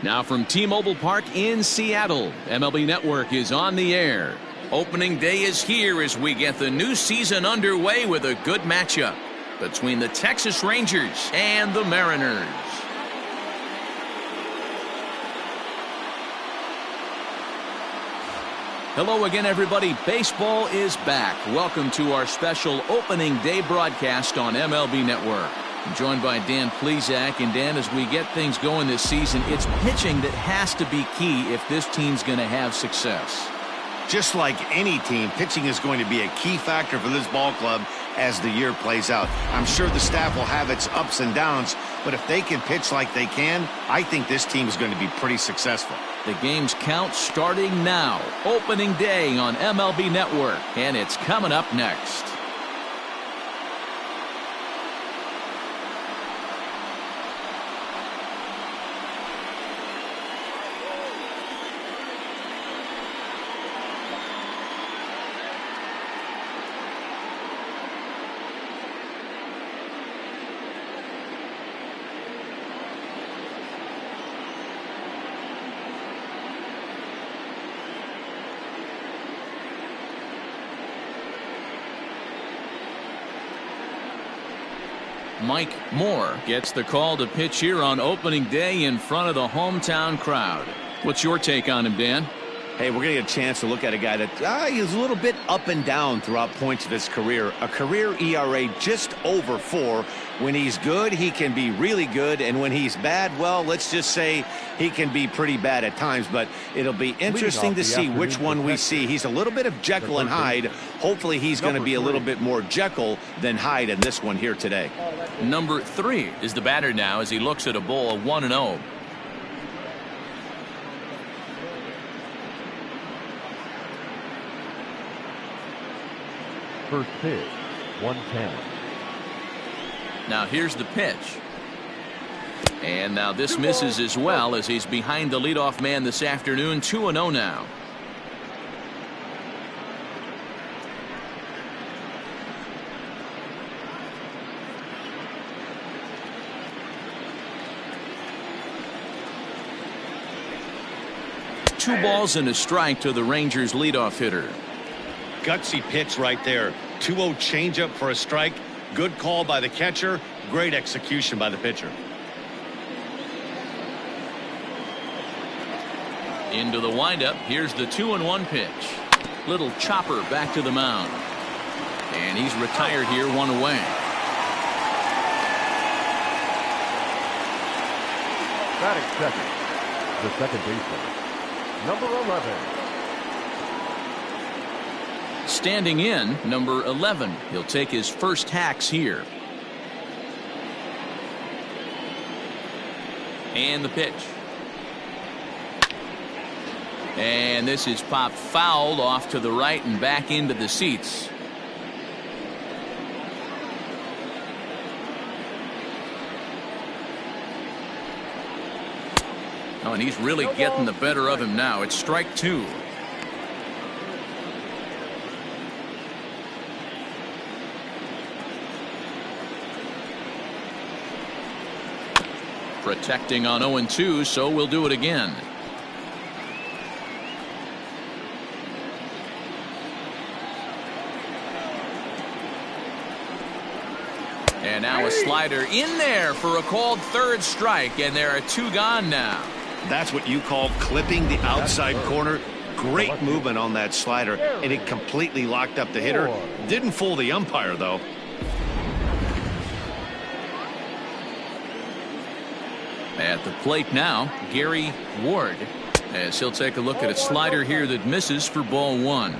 Now from T-Mobile Park in Seattle, MLB Network is on the air. Opening day is here as we get the new season underway with a good matchup between the Texas Rangers and the Mariners. Hello again, everybody. Baseball is back. Welcome to our special opening day broadcast on MLB Network. I'm joined by Dan Plesac. And Dan, as we get things going this season, it's pitching that has to be key if this team's going to have success. Just like any team, pitching is going to be a key factor for this ball club as the year plays out. I'm sure the staff will have its ups and downs, but if they can pitch like they can, I think this team is going to be pretty successful. The game's count starting now. Opening day on MLB Network, and it's coming up next. Mike Moore gets the call to pitch here on opening day in front of the hometown crowd. What's your take on him, Dan? Hey, we're going to get a chance to look at a guy that he's a little bit up and down throughout points of his career. A career ERA just over 4. When he's good, he can be really good. And when he's bad, well, let's just say he can be pretty bad at times. But it'll be interesting to see which one we see. He's a little bit of Jekyll and Hyde. Hopefully he's going to be a little bit more Jekyll than Hyde in this one here today. Number 3 is the batter now as he looks at a ball 1-0. First pitch, 110. Now here's the pitch. And now this misses as well as he's behind the leadoff man this afternoon. 2-0 now. Two balls and a strike to the Rangers leadoff hitter. Gutsy pitch right there. 2-0 changeup for a strike. Good call by the catcher. Great execution by the pitcher. Into the windup. Here's the 2-1 pitch. Little chopper back to the mound. And he's retired here, 1 away. Batting second, the second baseman, number 11. Standing in, number 11. He'll take his first hacks here. And the pitch. And this is popped foul off to the right and back into the seats. Oh, and he's really getting the better of him now. It's strike 2. Protecting on 0-2, so we'll do it again. And now a slider in there for a called third strike, and there are 2 gone now. That's what you call clipping the outside corner. Great movement on that slider, and it completely locked up the hitter. Didn't fool the umpire, though. At the plate now, Gary Ward, as he'll take a look at a slider here that misses for ball 1.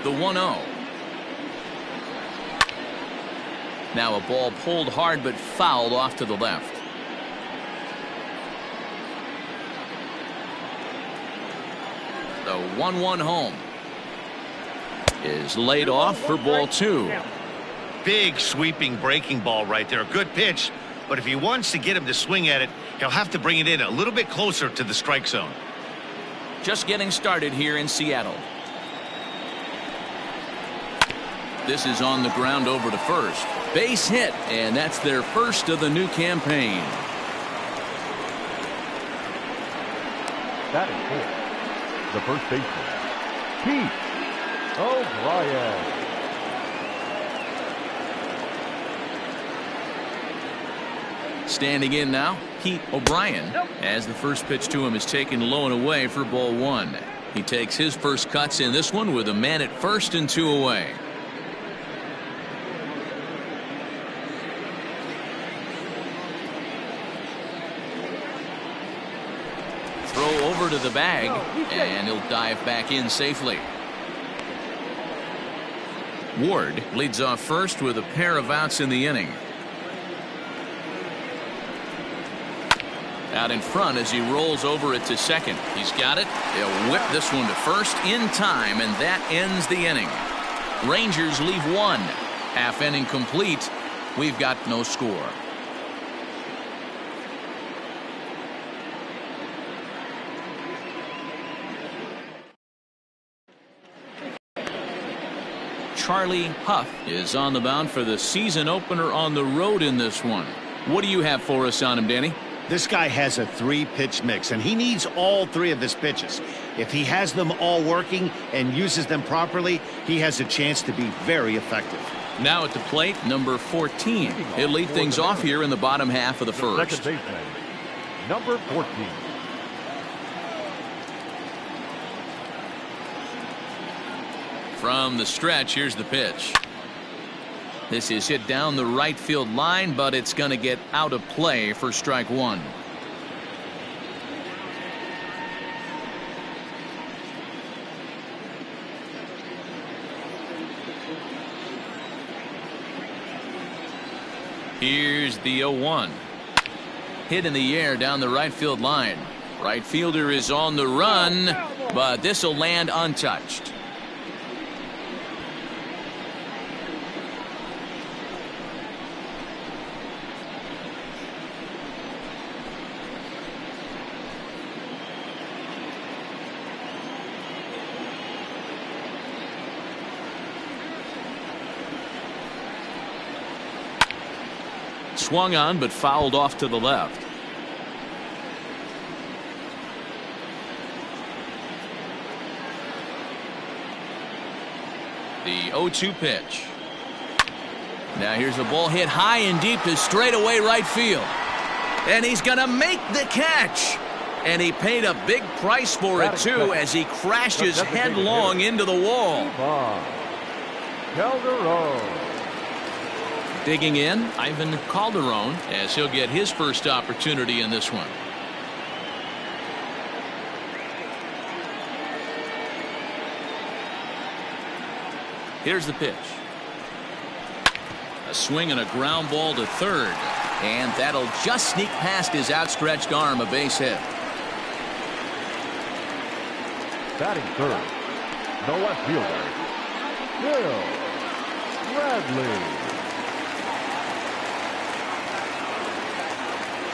The 1-0. Now a ball pulled hard but fouled off to the left. The 1-1 home is laid off for ball 2. Big sweeping breaking ball right there. Good pitch, but if he wants to get him to swing at it, he'll have to bring it in a little bit closer to the strike zone. Just getting started here in Seattle. This is on the ground over to first. Base hit, and that's their first of the new campaign. Batting fourth, the first baseman, Pete O'Brien. Standing in now, Pete O'Brien, as the first pitch to him is taken low and away for ball one. He takes his first cuts in this one with a man at first and 2 away. Throw over to the bag, and he'll dive back in safely. Ward leads off first with a pair of outs in the inning. Out in front as he rolls over it to second. He's got it. He'll whip this one to first in time, and that ends the inning. Rangers leave one. Half inning complete. We've got no score. Charlie Huff is on the mound for the season opener on the road in this one. What do you have for us on him, Danny? This guy has a 3-pitch mix, and he needs all 3 of his pitches. If he has them all working and uses them properly, he has a chance to be very effective. Now at the plate, number 14. He'll lead things off here in the bottom half of the first. Second baseman, number 14. From the stretch, here's the pitch. This is hit down the right field line, but it's going to get out of play for strike one. Here's the 0-1. Hit in the air down the right field line. Right fielder is on the run, but this will land untouched. Swung on but fouled off to the left. The 0-2 pitch. Now here's a ball hit high and deep to straightaway right field. And he's going to make the catch. And he paid a big price for it too as he crashes headlong into the wall. Calderon. Digging in, Ivan Calderon, as he'll get his first opportunity in this one. Here's the pitch. A swing and a ground ball to third. And that'll just sneak past his outstretched arm, a base hit. Batting third, the left fielder, Bill Bradley.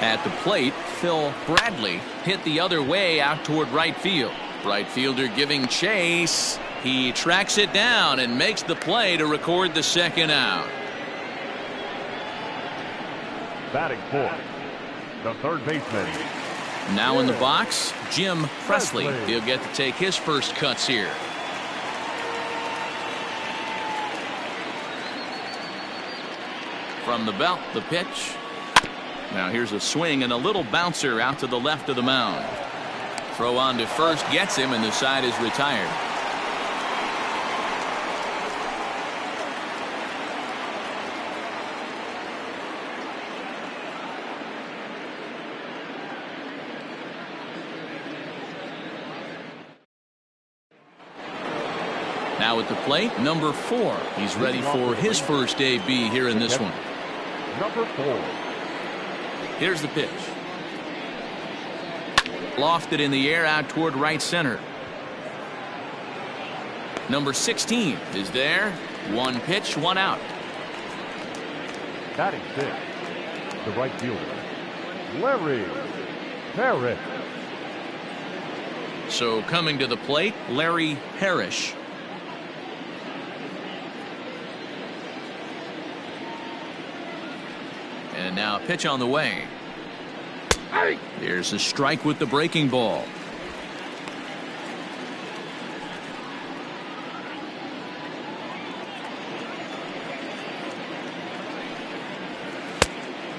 At the plate, Phil Bradley hit the other way out toward right field. Right fielder giving chase. He tracks it down and makes the play to record the second out. Batting fourth, the third baseman. Now in the box, Jim Presley. He'll get to take his first cuts here. From the belt, the pitch. Now here's a swing and a little bouncer out to the left of the mound. Throw on to first gets him, and the side is retired. Now at the plate, number 4. He's ready for his first AB here in this one. Number 4. Here's the pitch. Lofted in the air out toward right center. Number 16 is there. One pitch, one out. Batting sixth, the right fielder, Larry Parrish. So coming to the plate, Larry Parrish. And now pitch on the way. Here's a strike with the breaking ball.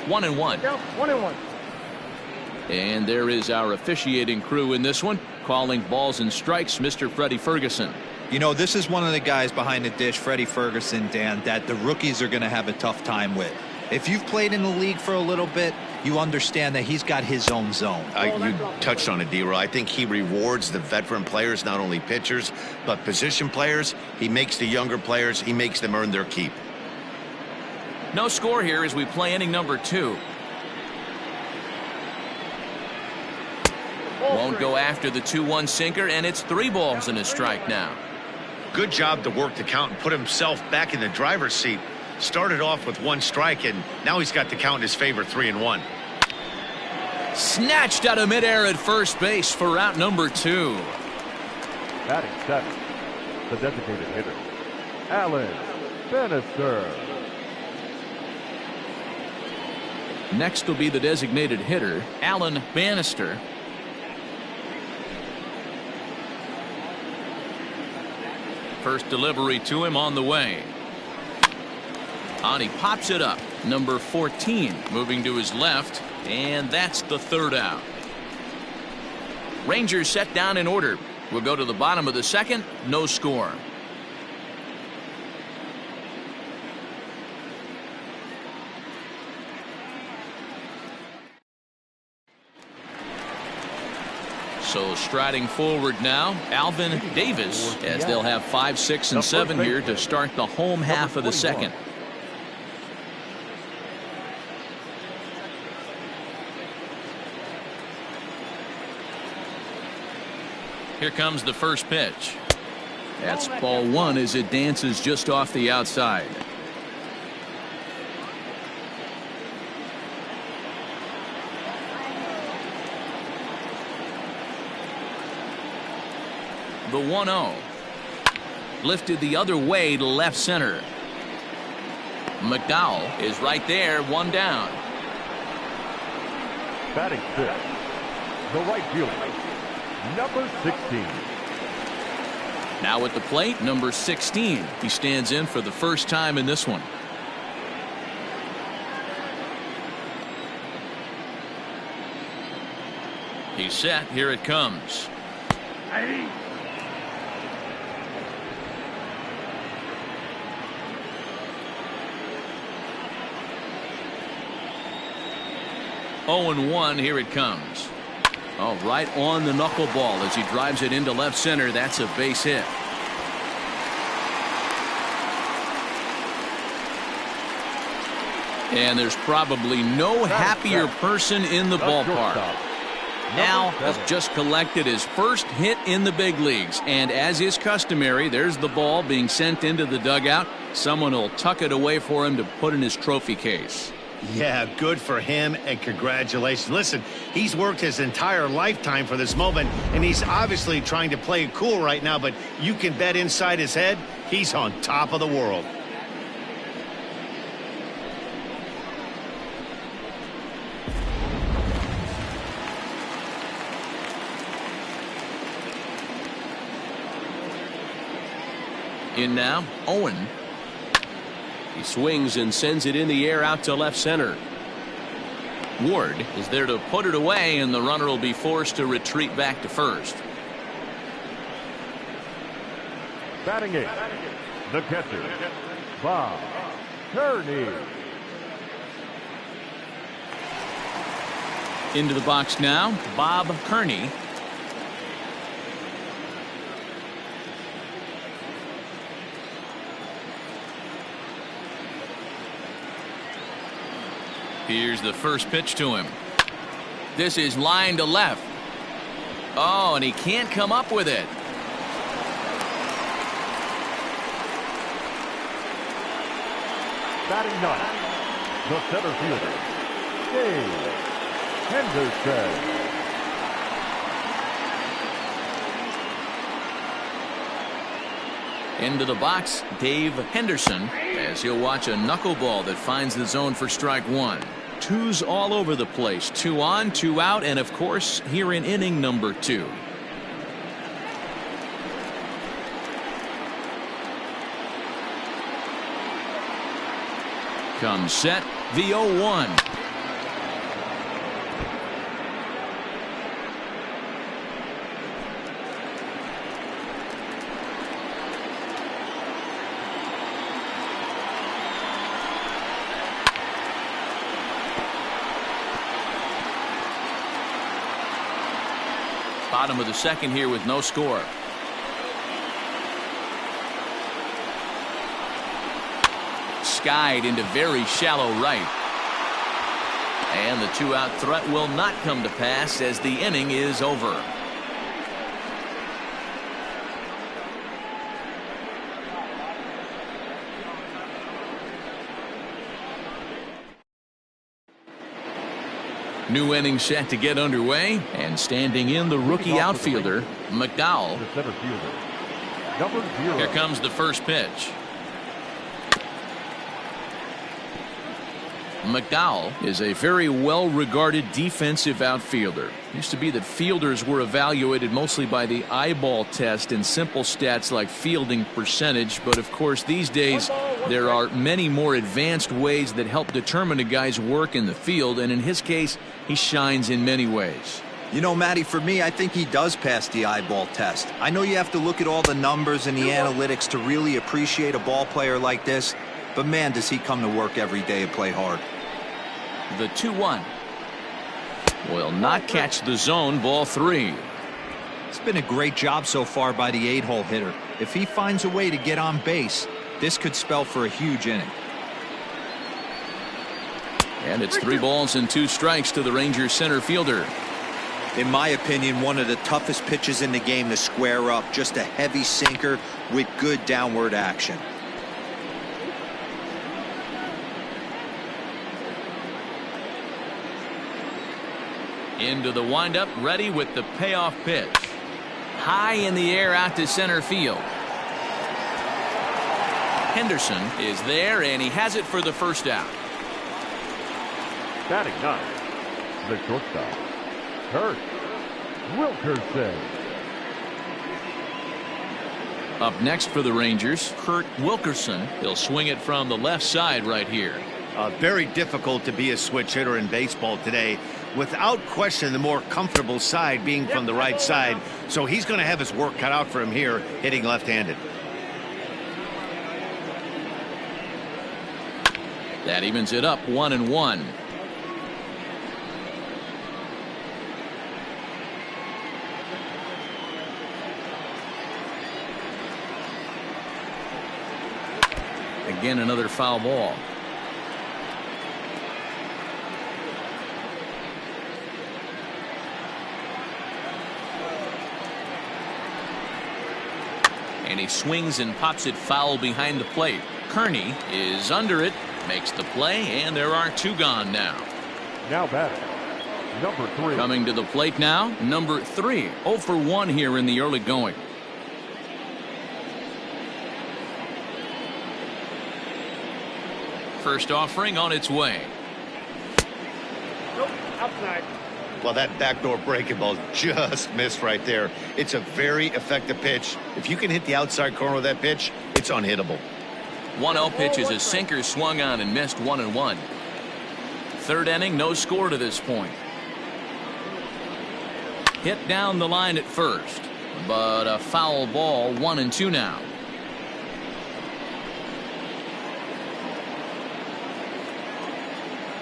One and one. Yep, 1-1. And there is our officiating crew in this one, calling balls and strikes, Mr. Freddie Ferguson. You know, this is one of the guys behind the dish, Freddie Ferguson, Dan, that the rookies are going to have a tough time with. If you've played in the league for a little bit, you understand that he's got his own zone. You touched on it, D-Roy. I think he rewards the veteran players, not only pitchers, but position players. He makes the younger players, he makes them earn their keep. No score here as we play inning number 2. Won't go after the 2-1 sinker, and it's 3 balls and a strike now. Good job to work the count and put himself back in the driver's seat. Started off with 1 strike, and now he's got the count in his favor, 3-1. Snatched out of midair at first base for out number 2. Batting 7, the designated hitter, Alan Bannister. Next will be the designated hitter, Alan Bannister. First delivery to him on the way. And he pops it up. Number 14 moving to his left, and that's the 3rd out. Rangers set down in order. We'll go to the bottom of the 2nd. No score. So striding forward now, Alvin Davis, as they'll have 5, 6, and 7 here to start the home half of the 2nd. Here comes the first pitch. That's ball 1 as it dances just off the outside. The 1-0. Lifted the other way to left center. McDowell is right there, 1 down. Batting 5th, the right fielder, number 16. Now at the plate, number 16. He stands in for the first time in this one. He's set. Here it comes. Hey. 0-1. Here it comes. Oh, right on the knuckleball as he drives it into left center. That's a base hit. And there's probably no happier person in the ballpark. Al has just collected his first hit in the big leagues, and as is customary, there's the ball being sent into the dugout. Someone will tuck it away for him to put in his trophy case. Yeah, good for him, and congratulations. Listen, he's worked his entire lifetime for this moment, and he's obviously trying to play it cool right now, but you can bet inside his head, he's on top of the world. In now, Owen. He swings and sends it in the air out to left center. Ward is there to put it away, and the runner will be forced to retreat back to first. Batting 8th, the catcher, Bob Kearney. Into the box now, Bob Kearney. Here's the first pitch to him. This is line to left. Oh, and he can't come up with it. Batting 9th, the center fielder, Dave Henderson. Into the box, Dave Henderson, as he'll watch a knuckleball that finds the zone for strike 1. twos all over the place. 2 on, 2 out, and of course here in inning number 2. Comes set, the 0-1. Bottom of the second here with no score. Skied into very shallow right. And the 2-out threat will not come to pass as the inning is over. New inning set to get underway, and standing in the rookie outfielder, McDowell. Here comes the first pitch. McDowell is a very well-regarded defensive outfielder. Used to be that fielders were evaluated mostly by the eyeball test and simple stats like fielding percentage, but of course these days there are many more advanced ways that help determine a guy's work in the field, and in his case he shines in many ways. You know, Matty, for me, I think he does pass the eyeball test. I know you have to look at all the numbers and the analytics to really appreciate a ball player like this, but man, does he come to work every day and play hard. The 2-1 will not catch the zone. Ball 3. It's been a great job so far by the 8-hole hitter. If he finds a way to get on base, this could spell for a huge inning. And it's 3 balls and 2 strikes to the Rangers center fielder. In my opinion, one of the toughest pitches in the game to square up. Just a heavy sinker with good downward action. Into the windup, ready with the payoff pitch. High in the air out to center field. Henderson is there, and he has it for the first out. Batting 9, the shortstop, Kurt Wilkerson. Up next for the Rangers, Kurt Wilkerson. He'll swing it from the left side right here. Very difficult to be a switch hitter in baseball today. Without question, the more comfortable side being from the right side. So he's going to have his work cut out for him here, hitting left-handed. That evens it up 1-1. Again, another foul ball. And he swings and pops it foul behind the plate. Kearney is under it, makes the play, and there are 2 gone now. Now batting, number 3. Coming to the plate now, number 3. 0 for 1 here in the early going. First offering on its way. Nope, outside. Well, that backdoor breaking ball just missed right there. It's a very effective pitch. If you can hit the outside corner of that pitch, it's unhittable. 1-0 pitch is a sinker swung on and missed 1-1. Third inning, no score to this point. Hit down the line at first, but a foul ball. 1-2 now.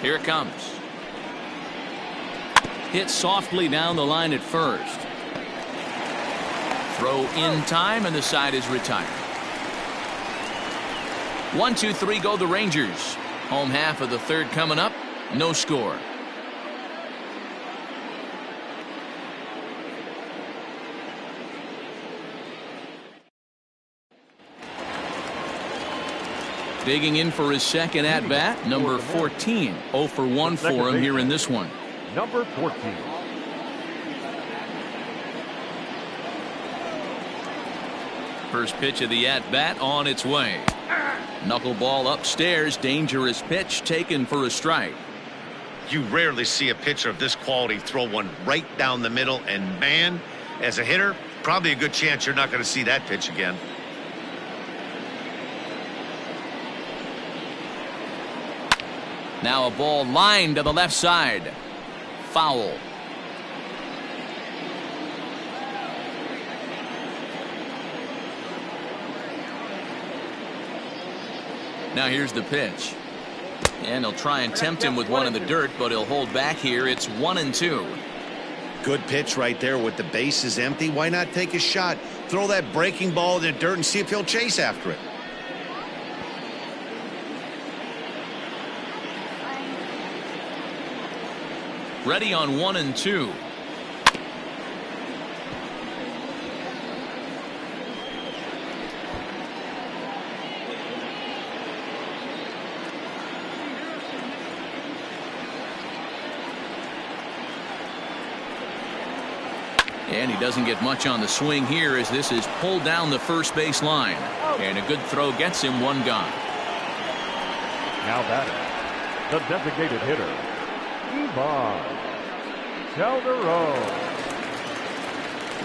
Here it comes. Hit softly down the line at first. Throw in time, and the side is retired. 1, 2, 3 go the Rangers. Home half of the third coming up. No score. Digging in for his second at bat, number 14. 0 for 1 for him here in this one. Number 14. First pitch of the at bat on its way. Knuckleball upstairs, dangerous pitch taken for a strike. You rarely see a pitcher of this quality throw one right down the middle, and man, as a hitter, probably a good chance you're not going to see that pitch again. Now a ball lined to the left side. Foul. Now here's the pitch. And he'll try and tempt him with one in the dirt, but he'll hold back here. It's 1-2. Good pitch right there with the bases empty. Why not take a shot? Throw that breaking ball in the dirt and see if he'll chase after it. Ready on 1-2. And he doesn't get much on the swing here as this is pulled down the first base line. And a good throw gets him one gone. Now batting, the designated hitter, Ivan Calderon.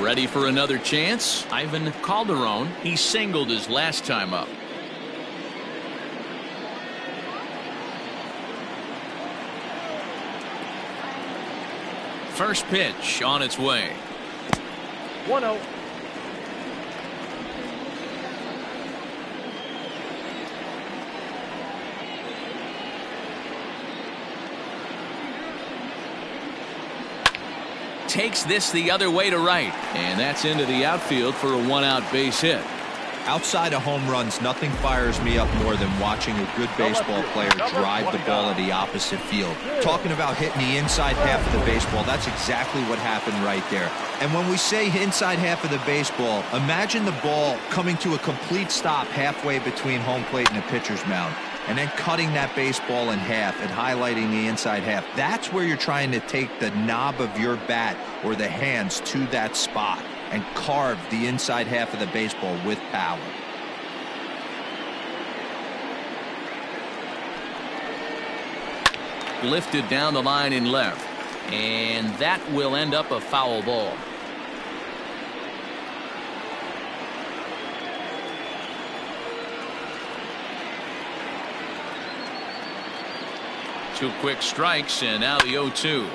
Ready for another chance? Ivan Calderon. He singled his last time up. First pitch on its way. 1-0. Takes this the other way to right. And that's into the outfield for a one-out base hit. Outside of home runs, nothing fires me up more than watching a good baseball player drive the ball to the opposite field. Talking about hitting the inside half of the baseball, that's exactly what happened right there. And when we say inside half of the baseball, imagine the ball coming to a complete stop halfway between home plate and the pitcher's mound, and then cutting that baseball in half and highlighting the inside half. That's where you're trying to take the knob of your bat or the hands to that spot and carve the inside half of the baseball with power. Lifted down the line in left. And that will end up a foul ball. Two quick strikes and now the 0-2.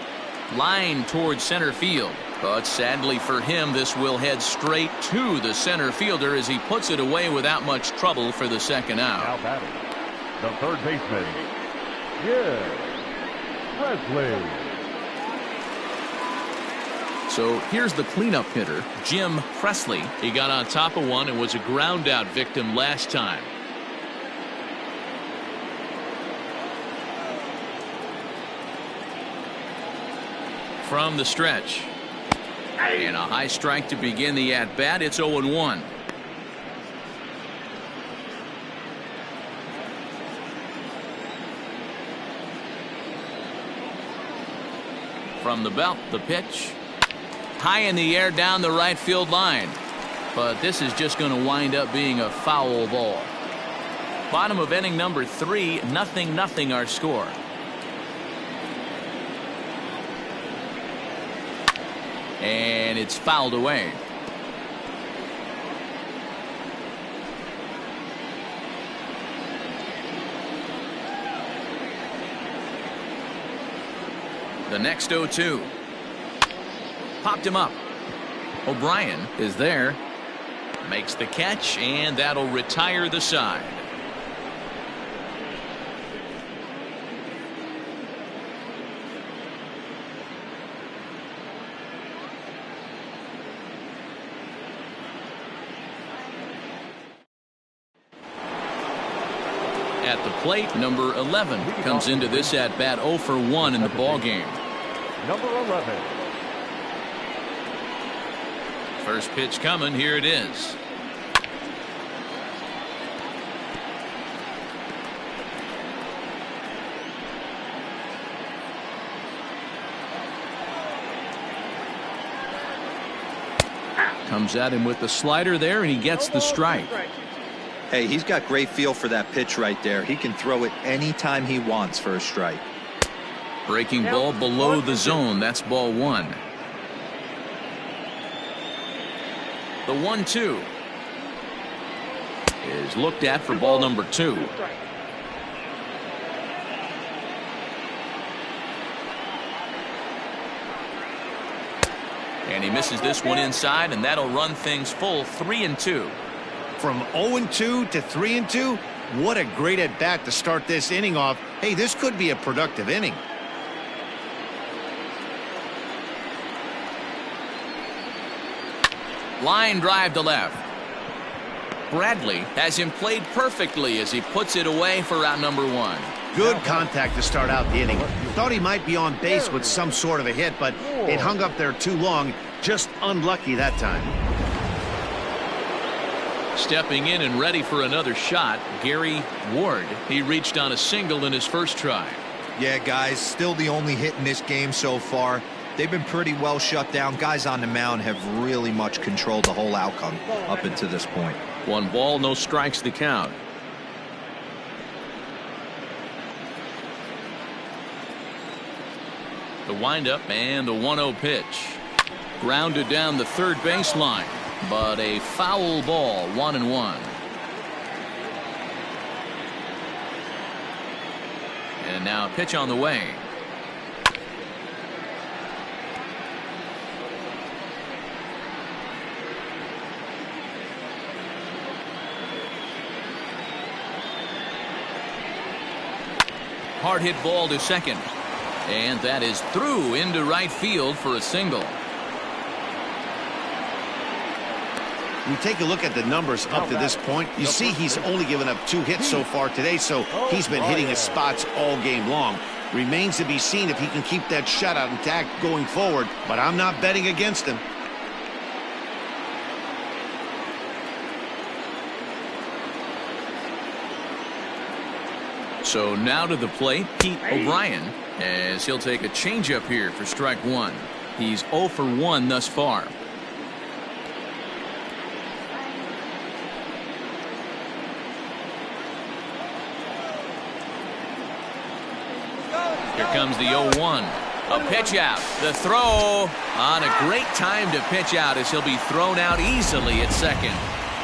Line towards center field. But sadly for him, this will head straight to the center fielder as he puts it away without much trouble for the second out. Now batting, the third baseman, Presley. So here's the cleanup hitter, Jim Presley. He got on top of one and was a ground out victim last time. From the stretch. And a high strike to begin the at-bat. It's 0-1. From the belt, the pitch. High in the air down the right field line. But this is just going to wind up being a foul ball. Bottom of inning number 3, 0-0 our score. And it's fouled away. The next 0-2. Popped him up. O'Brien is there. Makes the catch, and that'll retire the side. At the plate, number 11 comes into this at bat 0 for 1 in the ball game. Number 11. First pitch coming. Here it is. Comes at him with the slider there, and he gets the strike. Hey, he's got great feel for that pitch right there. He can throw it anytime he wants for a strike. Breaking ball below the zone. That's ball one. The 1-2 is looked at for ball number 2. And he misses this one inside, and that'll run things full 3-2. From 0-2 to 3-2, what a great at bat to start this inning off. Hey, this could be a productive inning. Line drive to left. Bradley has him played perfectly as he puts it away for out number 1. Good contact to start out the inning. Thought he might be on base with some sort of a hit, but it hung up there too long. Just unlucky that time. Stepping in and ready for another shot, Gary Ward. He reached on a single in his first try. Yeah, guys, still the only hit in this game so far. They've been pretty well shut down. Guys on the mound have really much controlled the whole outcome up until this point. 1 ball, no strikes the count. The windup and the 1-0 pitch. Grounded down the third baseline, but a foul ball, 1-1. And now a pitch on the way. Hard hit ball to second. And that is through into right field for a single. You take a look at the numbers up to this point. You see he's only given up 2 hits so far today, so he's been hitting his spots all game long. Remains to be seen if he can keep that shutout intact going forward, but I'm not betting against him. So now to the plate, Pete O'Brien, as he'll take a changeup here for strike 1. He's 0 for 1 thus far. Here comes the 0-1. A pitch out. The throw on a great time to pitch out as he'll be thrown out easily at second.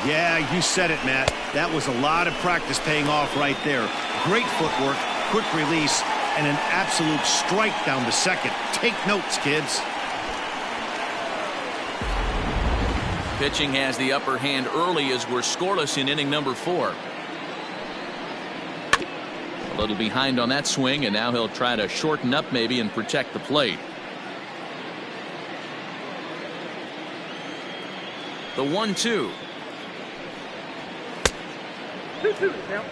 Yeah, you said it, Matt. That was a lot of practice paying off right there. Great footwork, quick release, and an absolute strike down to second. Take notes, kids. Pitching has the upper hand early as we're scoreless in inning number 4. A little behind on that swing, and now he'll try to shorten up maybe and protect the plate. The 1-2. 2-2 now.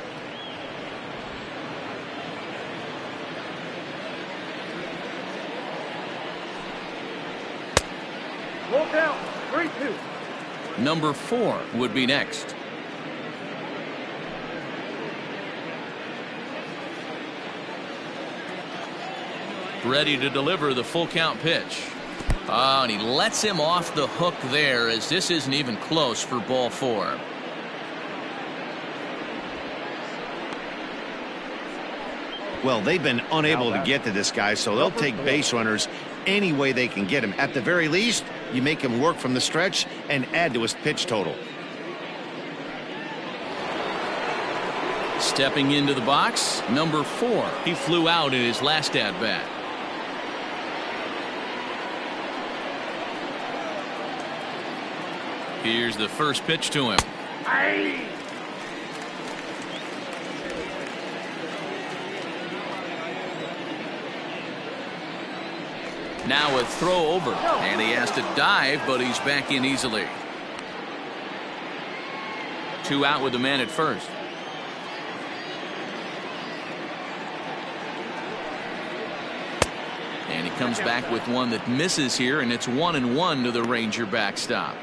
Roll down. 3-2. Number 4 would be next. Ready to deliver the full count pitch. Oh, and he lets him off the hook there as this isn't even close for ball 4. Well, they've been unable to get to this guy, so they'll take base runners any way they can get him. At the very least, you make him work from the stretch and add to his pitch total. Stepping into the box, number 4. He flew out in his last at bat. Here's the first pitch to him. Aye. Now a throw over, and he has to dive, but he's back in easily. 2 out with the man at first. And he comes back with one that misses here, and it's 1-1 to the Ranger backstop.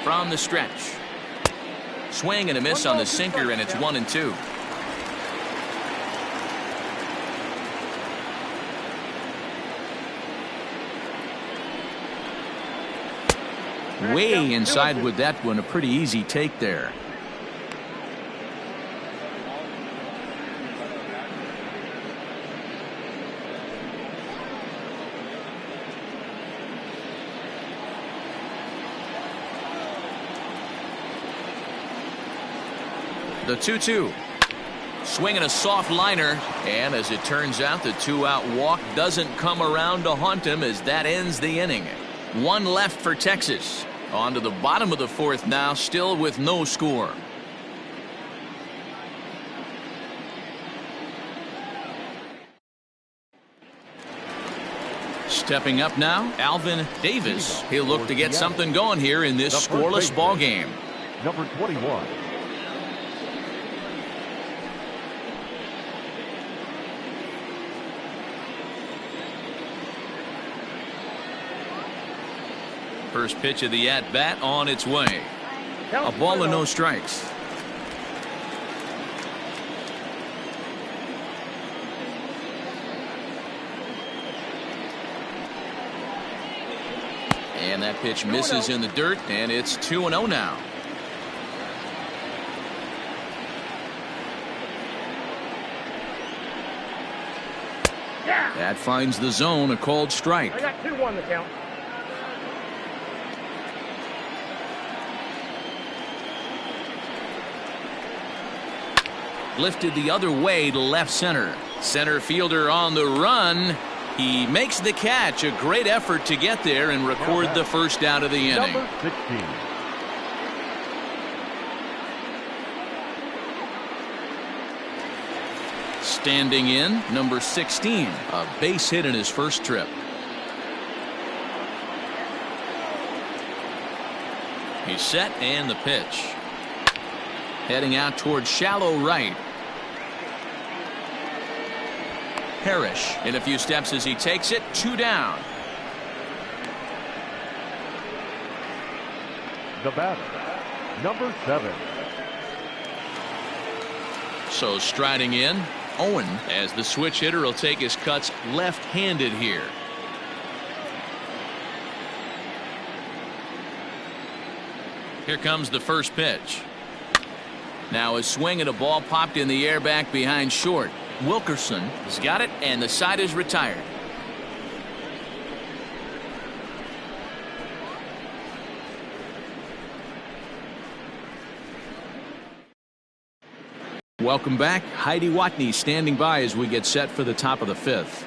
From the stretch. Swing and a miss on the sinker, and it's 1-2. way inside with that one. A pretty easy take there. The 2-2. Swinging a soft liner, and as it turns out, the 2-out walk doesn't come around to haunt him as that ends the inning. One left for Texas. On to the bottom of the fourth now, still with no score. Stepping up now, Alvin Davis. He'll look to get something going here in this scoreless ball game. Number 21. First pitch of the at-bat on its way. A ball and no strikes. And that pitch misses in the dirt, and it's 2-0 now. That finds the zone, a called strike. I got 2-1 the count. Lifted the other way to left center. Center fielder on the run. He makes the catch. A great effort to get there and record the first out of the inning. Number 16. Standing in, number 16. A base hit in his first trip. He's set, and the pitch. Heading out towards shallow right. Parrish in a few steps as he takes it. 2 down. The batter, number 7. So striding in, Owen, as the switch hitter will take his cuts left-handed here. Here comes the first pitch. Now a swing and a ball popped in the air back behind short. Wilkerson has got it, and the side is retired. Welcome back. Heidi Watney standing by as we get set for the top of the fifth.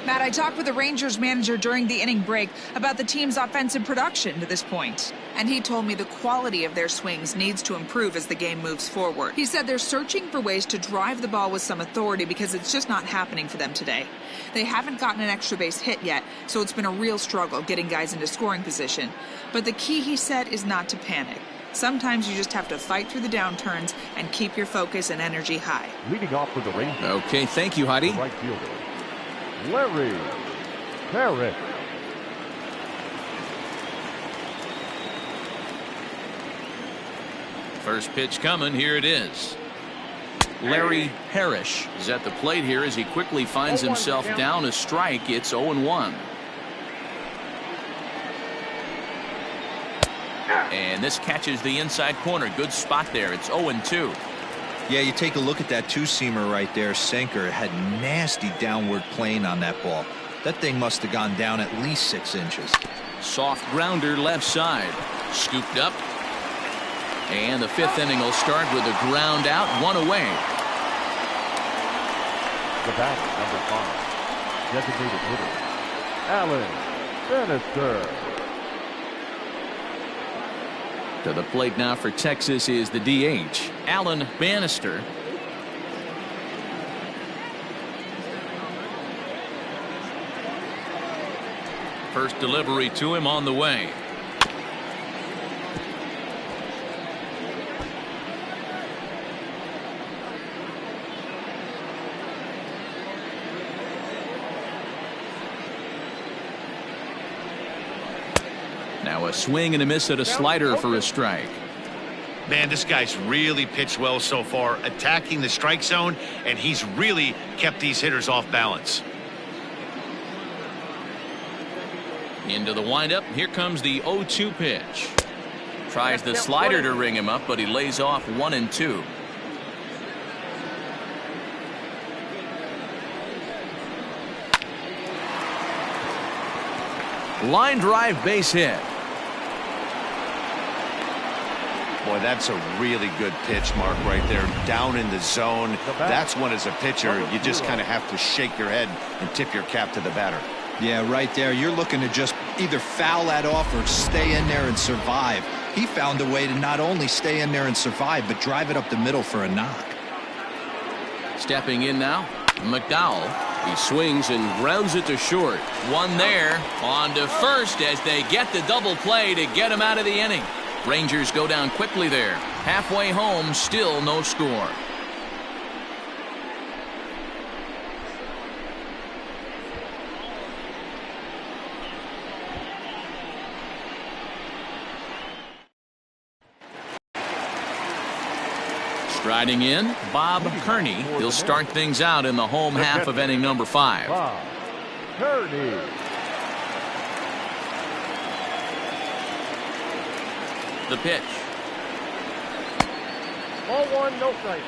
Matt, I talked with the Rangers manager during the inning break about the team's offensive production to this point. And he told me the quality of their swings needs to improve as the game moves forward. He said they're searching for ways to drive the ball with some authority because it's just not happening for them today. They haven't gotten an extra base hit yet, so it's been a real struggle getting guys into scoring position. But the key, he said, is not to panic. Sometimes you just have to fight through the downturns and keep your focus and energy high. Leading off for the Rangers. Okay, thank you, Heidi. Right fielder, Larry Parrish. First pitch coming. Here it is. Larry Parrish is at the plate here as he quickly finds himself down a strike. It's 0-1. And this catches the inside corner. Good spot there. It's 0-2. Yeah, you take a look at that two-seamer right there. Sinker had nasty downward plane on that ball. That thing must have gone down at least 6 inches. Soft grounder left side. Scooped up. And the fifth inning will start with a ground out, 1 away. The batter, number 5, designated hitter, Alan Bannister. To the plate now for Texas is the DH, Alan Bannister. First delivery to him on the way. Now a swing and a miss at a slider for a strike. Man, this guy's really pitched well so far, attacking the strike zone, and he's really kept these hitters off balance. Into the windup. Here comes the 0-2 pitch. Tries the slider to ring him up, but he lays off 1-2. Line drive, base hit. Boy, that's a really good pitch, Mark, right there. Down in the zone. That's when, as a pitcher, you just kind of have to shake your head and tip your cap to the batter. Yeah, right there. You're looking to just either foul that off or stay in there and survive. He found a way to not only stay in there and survive, but drive it up the middle for a knock. Stepping in now, McDowell. He swings and grounds it to short. One there. On to first as they get the double play to get him out of the inning. Rangers go down quickly there. Halfway home, still no score. Striding in, Bob Kearney. He'll start things out in the home half of inning number 5. Bob Kearney. The pitch. Ball 1, no strike.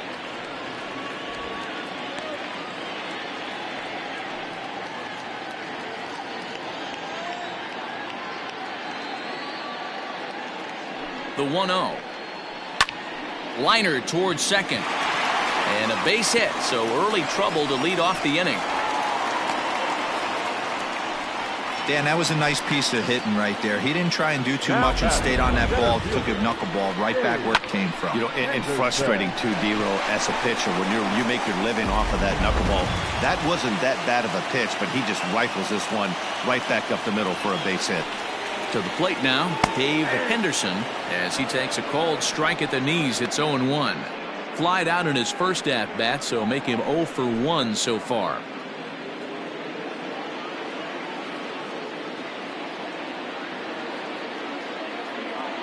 The 1-0. Liner towards second. And a base hit, so early trouble to lead off the inning. Dan, that was a nice piece of hitting right there. He didn't try and do too much and stayed on that ball. Took a knuckleball right back where it came from. You know, and frustrating too, D-Row, as a pitcher, when you make your living off of that knuckleball. That wasn't that bad of a pitch, but he just rifles this one right back up the middle for a base hit. To the plate now, Dave Henderson, as he takes a cold strike at the knees. It's 0-1. Flied out in his first at-bat, so make him 0 for 1 so far.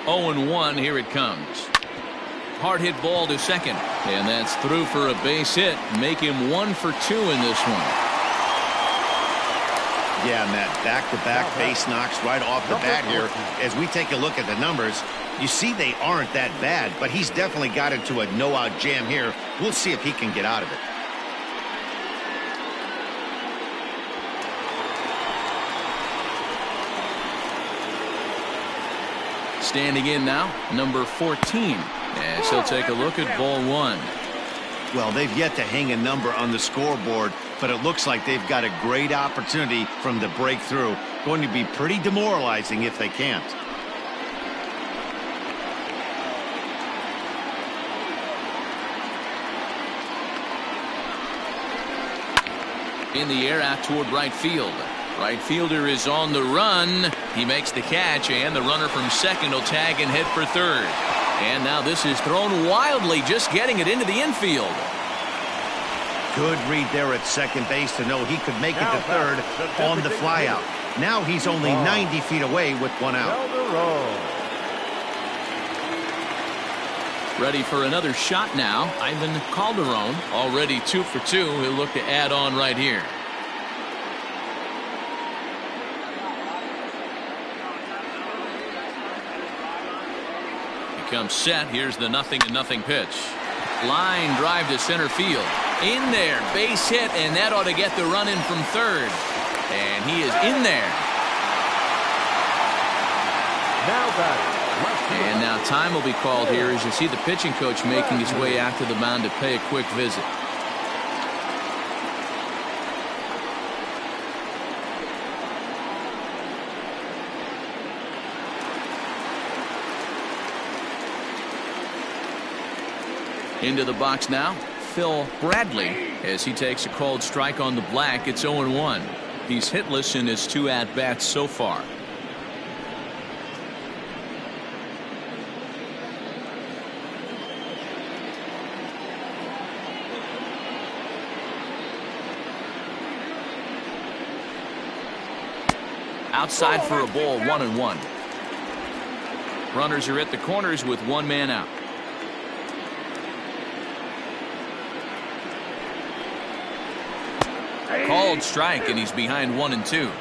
Oh and 1, here it comes. Hard hit ball to second, and that's through for a base hit. Make him 1 for 2 in this one. Yeah, and that back-to-back base knocks right off the bat here. As we take a look at the numbers, you see they aren't that bad, but he's definitely got into a no-out jam here. We'll see if he can get out of it. Standing in now, number 14, as he'll take a look at ball 1. Well, they've yet to hang a number on the scoreboard, but it looks like they've got a great opportunity from the breakthrough. Going to be pretty demoralizing if they can't. In the air out toward right field. Right fielder is on the run. He makes the catch, and the runner from second will tag and head for third. And now this is thrown wildly, just getting it into the infield. Good read there at second base to know he could make it to third on the flyout. Now he's only 90 feet away with 1 out. Ready for another shot now. Ivan Calderon, already 2 for 2. He'll look to add on right here. Comes set. Here's the 0-0 pitch. Line drive to center field. In there, base hit, and that ought to get the run in from third. And he is in there. And now time will be called here as you see the pitching coach making his way out to the mound to pay a quick visit. Into the box now, Phil Bradley, as he takes a cold strike on the black. It's 0-1. He's hitless in his 2 at-bats so far. Outside for a ball, 1-1. Runners are at the corners with 1 man out. Called strike, and he's behind 1-2.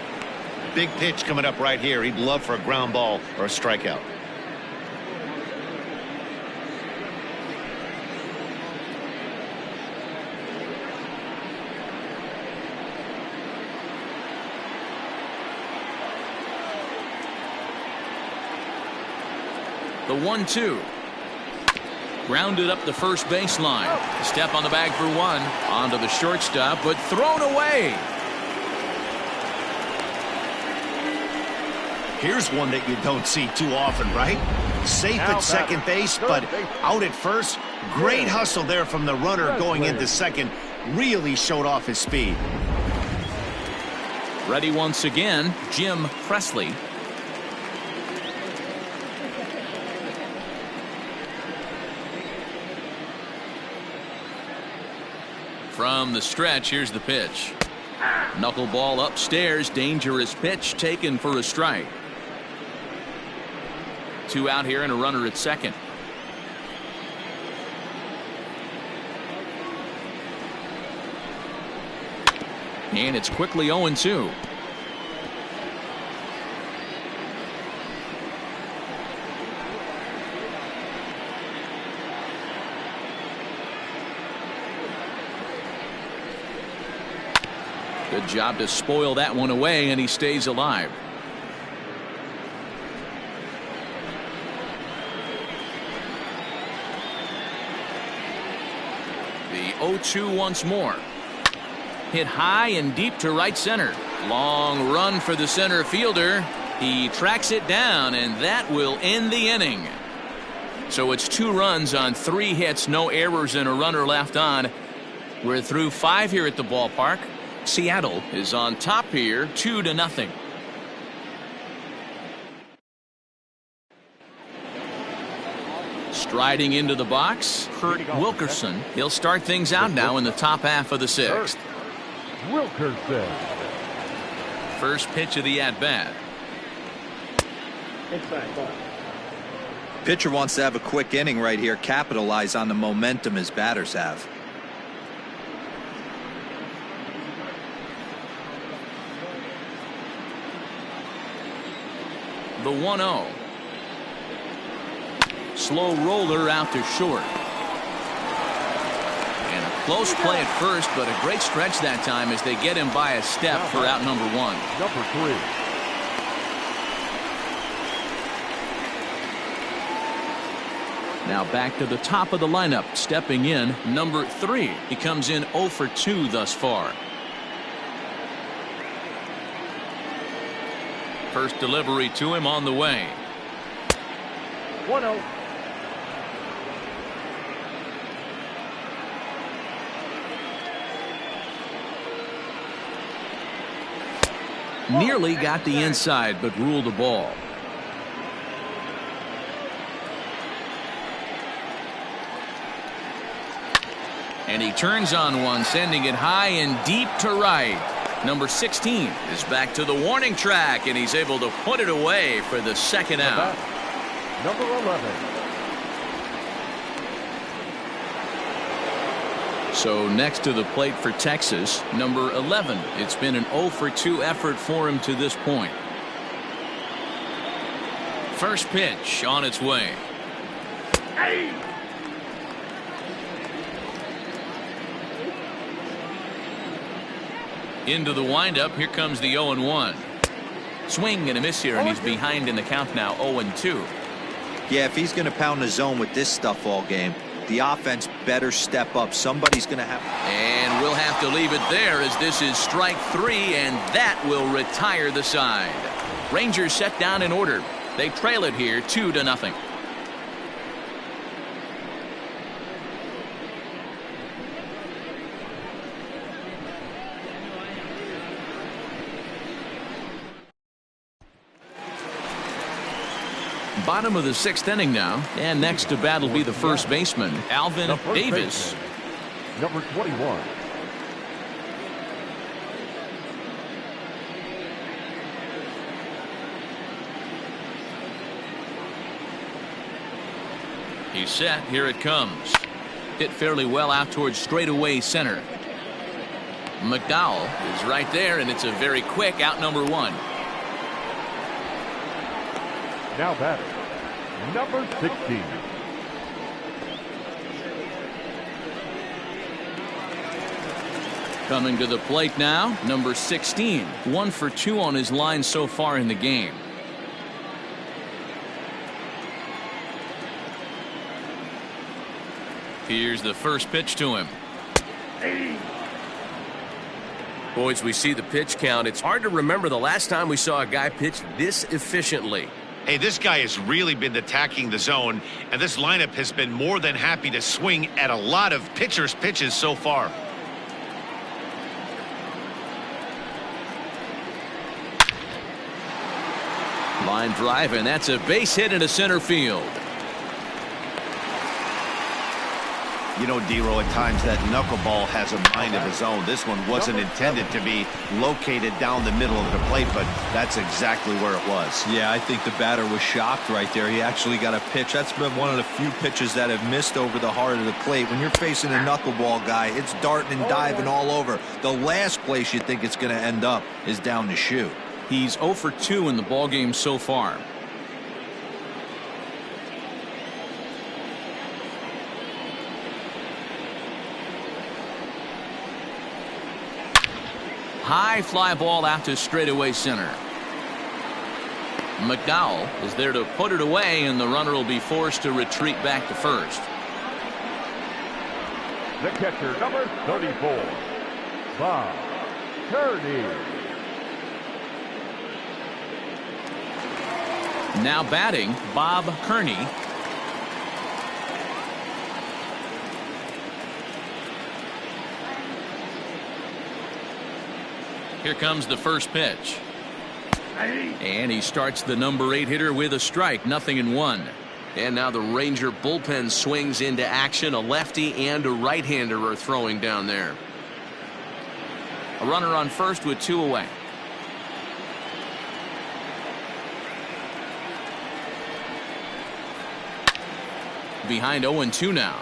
big pitch coming up right here. He'd love for a ground ball or a strikeout. The 1-2. Grounded up the first baseline. Step on the bag for one. Onto the shortstop, but thrown away. Here's one that you don't see too often, right? Safe at second base, but out at first. Great hustle there from the runner going into second. Really showed off his speed. Ready once again, Jim Presley. From the stretch, here's the pitch. Knuckleball upstairs, dangerous pitch taken for a strike. 2 out here and a runner at second. And it's quickly 0-2. Good job to spoil that one away, and he stays alive. The 0-2 once more. Hit high and deep to right center. Long run for the center fielder. He tracks it down, and that will end the inning. So it's 2 runs on 3 hits, no errors, and a runner left on. We're through 5 here at the ballpark. Seattle is on top here, 2-0. Striding into the box, Kurt Wilkerson. He'll start things out now in the top half of the 6th. Wilkerson. First pitch of the at-bat. Pitcher wants to have a quick inning right here, capitalize on the momentum his batters have. The 1-0. Slow roller out to short. And a close play at first, but a great stretch that time as they get him by a step for out number 1. Number 3. Now back to the top of the lineup. Stepping in, number 3. He comes in 0 for 2 thus far. First delivery to him on the way. 1-0. Nearly got the inside, but ruled the ball. And he turns on one, sending it high and deep to right. Number 16 is back to the warning track, and he's able to put it away for the second out. Number 11. So next to the plate for Texas, number 11. It's been an 0 for 2 effort for him to this point. First pitch on its way. Hey! Into the windup. Here comes the 0-1. Swing and a miss here, and he's behind in the count now, 0-2. Yeah, if he's going to pound the zone with this stuff all game, the offense better step up. Somebody's going to have. And we'll have to leave it there as this is strike 3, and that will retire the side. Rangers set down in order. They trail it here 2-0. Bottom of the 6th inning now, and next to bat will be the first baseman, Alvin Davis. Baseman, number 21. He's set. Here it comes. Hit fairly well out towards straightaway center. McDowell is right there, and it's a very quick out number 1. Now batter, number 16. Coming to the plate now, number 16. 1 for 2 on his line so far in the game. Here's the first pitch to him. Boys, we see the pitch count. It's hard to remember the last time we saw a guy pitch this efficiently. Hey, this guy has really been attacking the zone, and this lineup has been more than happy to swing at a lot of pitchers' pitches so far. Line drive, and that's a base hit into center field. You know, D-Row, at times that knuckleball has a mind of its own. This one wasn't intended to be located down the middle of the plate, but that's exactly where it was. Yeah, I think the batter was shocked right there. He actually got a pitch. That's been one of the few pitches that have missed over the heart of the plate. When you're facing a knuckleball guy, it's darting and diving all over. The last place you think it's going to end up is down the chute. He's 0 for 2 in the ballgame so far. High fly ball out to straightaway center. McDowell is there to put it away, and the runner will be forced to retreat back to first. The catcher, number 34, Bob Kearney. Now batting, Bob Kearney. Here comes the first pitch. And he starts the number 8 hitter with a strike, 0-1. And now the Ranger bullpen swings into action. A lefty and a right-hander are throwing down there. A runner on first with 2 away. Behind 0-2 now.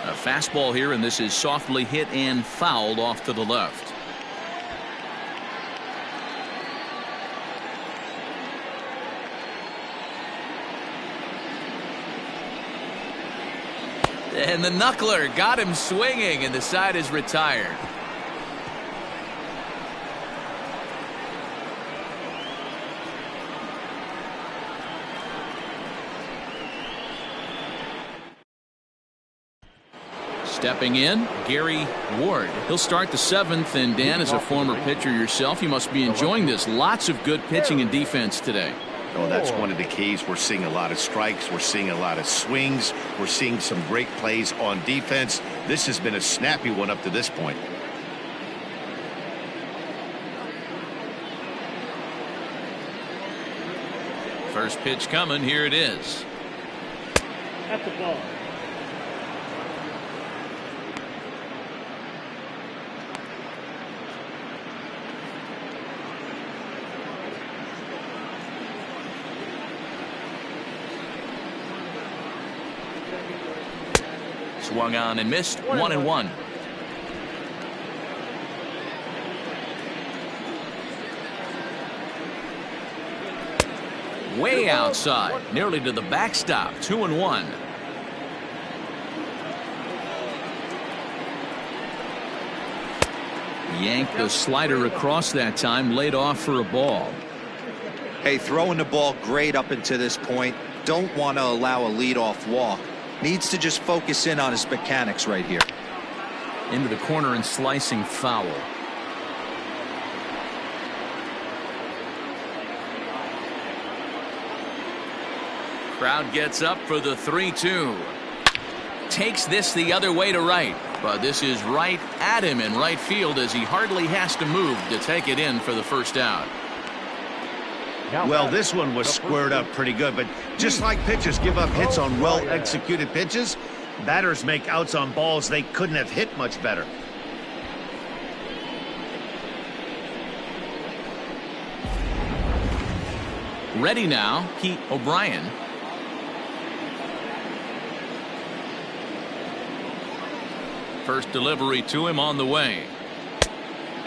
A fastball here, and this is softly hit and fouled off to the left. And the knuckler got him swinging, and the side is retired. Stepping in, Gary Ward. He'll start the 7th, and Dan, as a former pitcher yourself, you must be enjoying this. Lots of good pitching and defense today. Oh, that's one of the keys. We're seeing a lot of strikes. We're seeing a lot of swings. We're seeing some great plays on defense. This has been a snappy one up to this point. First pitch coming. Here it is. At the ball. Swung on and missed. 1-1. Way outside, nearly to the backstop. 2-1. Yanked the slider across that time, laid off for a ball. Hey, throwing the ball great up until this point. Don't want to allow a leadoff walk. Needs to just focus in on his mechanics right here. Into the corner and slicing foul. Crowd gets up for the 3-2. Takes this the other way to right. But this is right at him in right field as he hardly has to move to take it in for the first out. Well, this one was squared up pretty good, but just like pitchers give up hits on well-executed pitches, batters make outs on balls they couldn't have hit much better. Ready now, Pete O'Brien. First delivery to him on the way.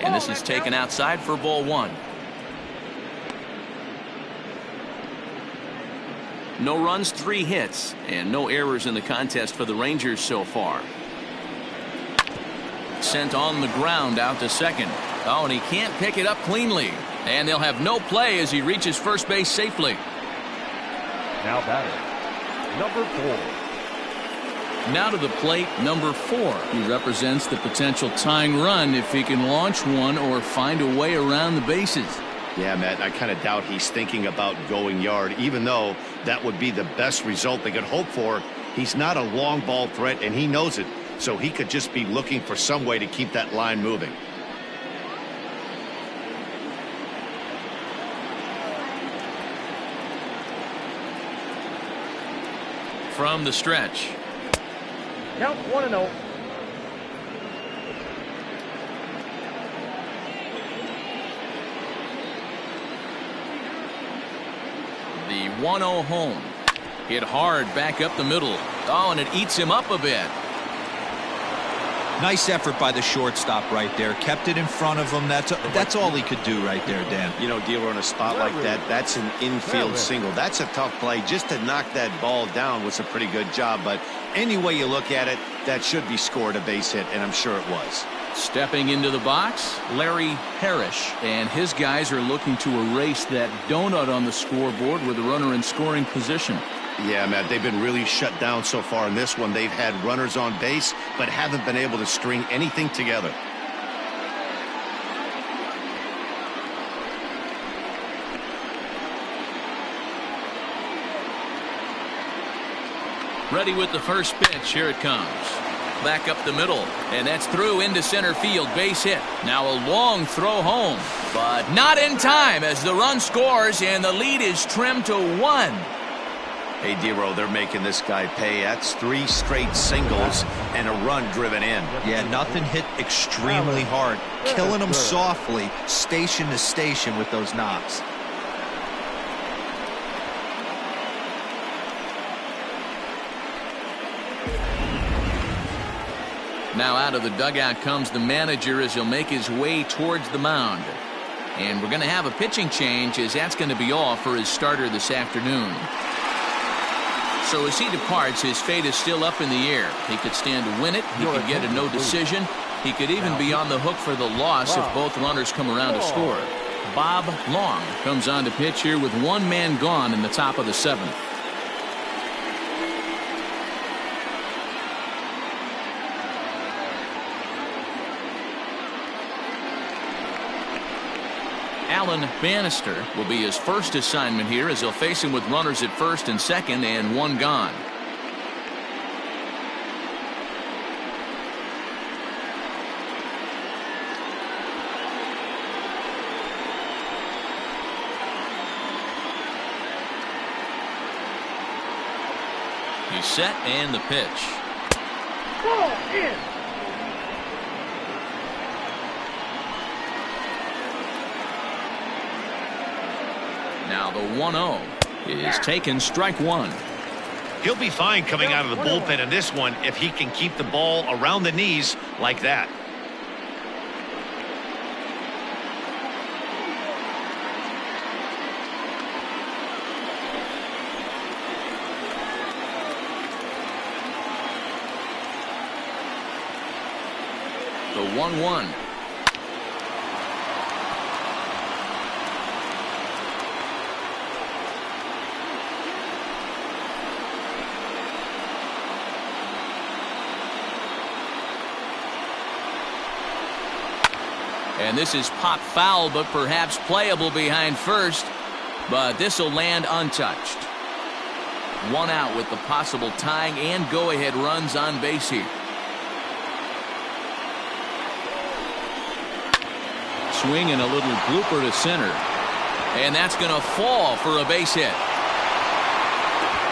And this is taken outside for ball 1. No runs, 3 hits, and no errors in the contest for the Rangers so far. Sent on the ground out to second. Oh, and he can't pick it up cleanly. And they'll have no play as he reaches first base safely. Now batter, number 4. Now to the plate, number 4. He represents the potential tying run if he can launch one or find a way around the bases. Yeah, Matt, I kind of doubt he's thinking about going yard, even though that would be the best result they could hope for. He's not a long ball threat, and he knows it, so he could just be looking for some way to keep that line moving. From the stretch. Count 1-0. The 1-0 home. Hit hard back up the middle. Oh, and it eats him up a bit. Nice effort by the shortstop right there. Kept it in front of him. That's all he could do right there, Dan. You know, dealer in a spot like that, that's an infield single. That's a tough play. Just to knock that ball down was a pretty good job. But any way you look at it, that should be scored a base hit, and I'm sure it was. Stepping into the box, Larry Parrish. And his guys are looking to erase that donut on the scoreboard with a runner in scoring position. Yeah, Matt, they've been really shut down so far in this one. They've had runners on base, but haven't been able to string anything together. Ready with the first pitch. Here it comes. Back up the middle, and that's through into center field. Base hit. Now a long throw home, but not in time as the run scores, and the lead is trimmed to 1. Hey, Dero, they're making this guy pay. That's 3 straight singles and a run driven in. Yeah, nothing hit extremely hard. Killing him softly, station to station with those knocks. Now out of the dugout comes the manager as he'll make his way towards the mound. And we're going to have a pitching change as that's going to be all for his starter this afternoon. So as he departs, his fate is still up in the air. He could stand to win it. He could get a no decision. He could even be on the hook for the loss if both runners come around to score. Bob Long comes on to pitch here with 1 man gone in the top of the 7th. Alan Bannister will be his first assignment here as he'll face him with runners at first and second and 1 gone. He's set and the pitch. Ball in. Now the 1-0 is taken, strike 1. He'll be fine coming out of the bullpen in this one if he can keep the ball around the knees like that. The 1-1. And this is pop foul, but perhaps playable behind first. But this will land untouched. 1 out with the possible tying and go-ahead runs on base here. Swing and a little blooper to center. And that's going to fall for a base hit.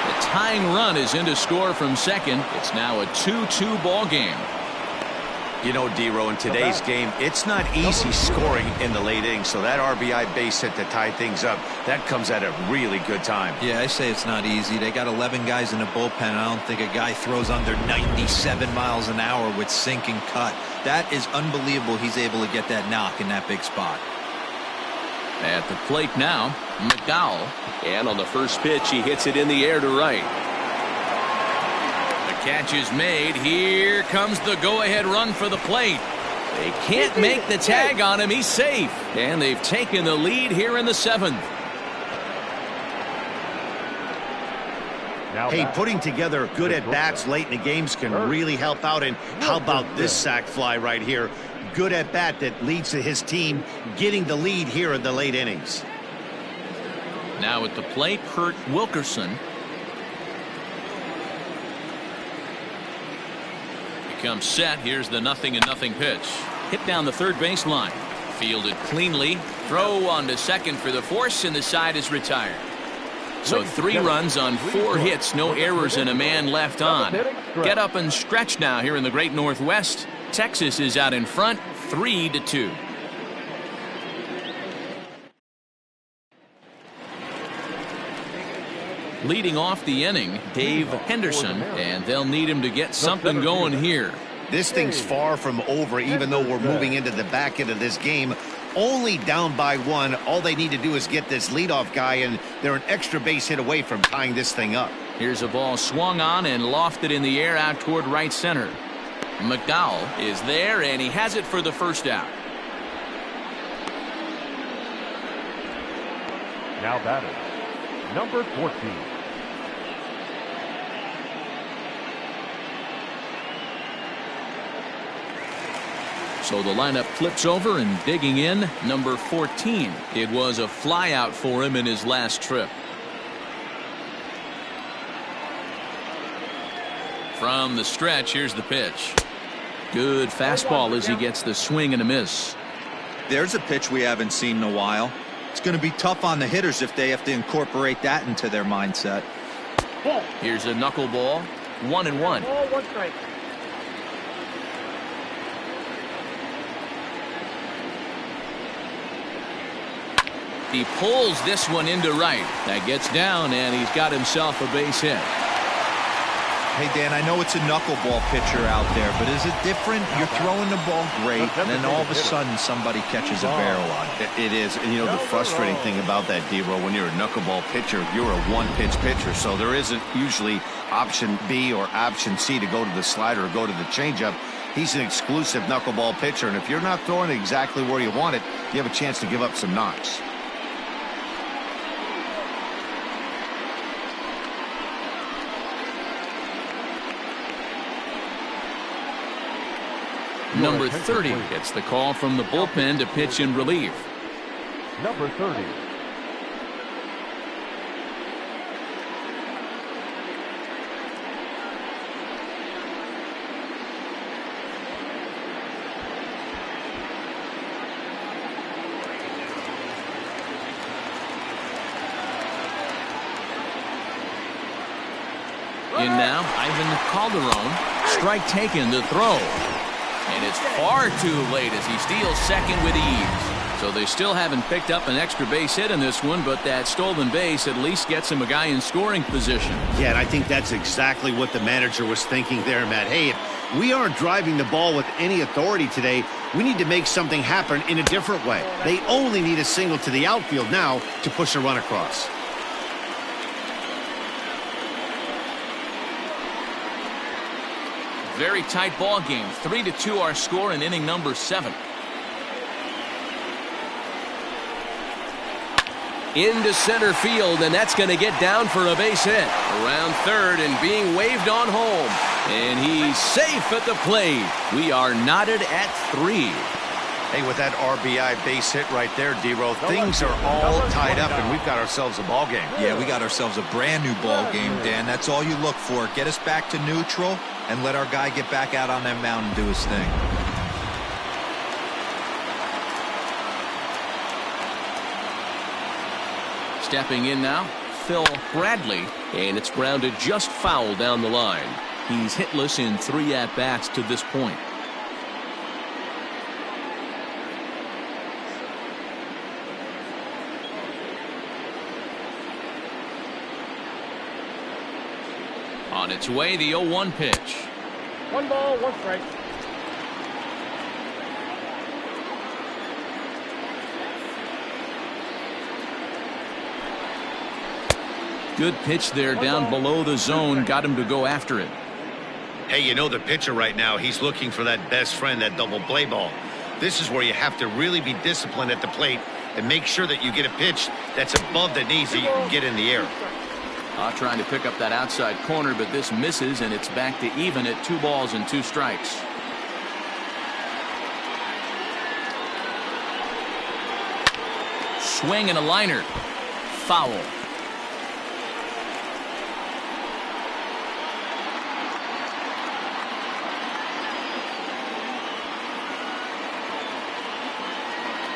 The tying run is in to score from second. It's now a 2-2 ball game. You know, D-Row, in today's game, it's not easy scoring in the late innings, so that RBI base hit to tie things up, that comes at a really good time. Yeah, I say it's not easy. They got 11 guys in the bullpen. I don't think a guy throws under 97 miles an hour with sink and cut. That is unbelievable. He's able to get that knock in that big spot. At the plate now, McDowell. And on the first pitch, he hits it in the air to right. The catch is made. Here comes the go-ahead run for the plate. They can't make the tag on him. He's safe. And they've taken the lead here in the 7th. Hey, putting together good at-bats late in the games can really help out. And how about this sac fly right here? Good at-bat that leads to his team getting the lead here in the late innings. Now at the plate, Kurt Wilkerson. Becomes set. Here's the 0-0 pitch. Hit down the third baseline. Fielded cleanly. Throw on to second for the force, and the side is retired. So 3 runs on 4 hits, no errors, and a man left on. Get up and stretch now here in the Great Northwest. Texas is out in front, 3-2. Leading off the inning, Dave Henderson, and they'll need him to get something going here. This thing's far from over, even though we're moving into the back end of this game. Only down by 1. All they need to do is get this leadoff guy, and they're an extra base hit away from tying this thing up. Here's a ball swung on and lofted in the air out toward right center. McDowell is there, and he has it for the first out. Now batter, number 14. So the lineup flips over, and digging in, number 14. It was a flyout for him in his last trip. From the stretch, here's the pitch. Good fastball as he gets the swing and a miss. There's a pitch we haven't seen in a while. It's going to be tough on the hitters if they have to incorporate that into their mindset. Here's a knuckleball, 1-1. Ball, 1 strike. He pulls this one into right. That gets down, and he's got himself a base hit. Hey, Dan, I know it's a knuckleball pitcher out there, but is it different? You're throwing the ball great, and then all of a sudden somebody catches a barrel on it. It is, and you know the frustrating thing about that, D-Row, when you're a knuckleball pitcher, you're a one-pitch pitcher, so there isn't usually option B or option C to go to the slider or go to the changeup. He's an exclusive knuckleball pitcher, and if you're not throwing it exactly where you want it, you have a chance to give up some knocks. Number 30 gets the call from the bullpen to pitch in relief. Number 30. In now, Ivan Calderon. Strike taken, the throw. And it's far too late as he steals second with ease. So they still haven't picked up an extra base hit in this one, but that stolen base at least gets him a guy in scoring position. Yeah, and I think that's exactly what the manager was thinking there, Matt. Hey, if we aren't driving the ball with any authority today, we need to make something happen in a different way. They only need a single to the outfield now to push a run across. Very tight ball game. 3-2 our score in inning number 7. Into center field, and that's going to get down for a base hit. Around third and being waved on home. And he's safe at the plate. We are knotted at 3. Hey, with that RBI base hit right there, D-Row, things are all tied up, and we've got ourselves a ball game. Yeah, we got ourselves a brand new ball game, Dan. That's all you look for. Get us back to neutral and let our guy get back out on that mound and do his thing. Stepping in now, Phil Bradley. And it's grounded just foul down the line. He's hitless in 3 at-bats to this point. its way, the 0-1 pitch. 1 ball, 1 strike. Good pitch there down below the zone. Got him to go after it. Hey, you know the pitcher right now, he's looking for that best friend, that double play ball. This is where you have to really be disciplined at the plate and make sure that you get a pitch that's above the knees that you can get in the air. Trying to pick up that outside corner, but this misses, and it's back to even at 2 balls and 2 strikes. Swing and a liner. Foul.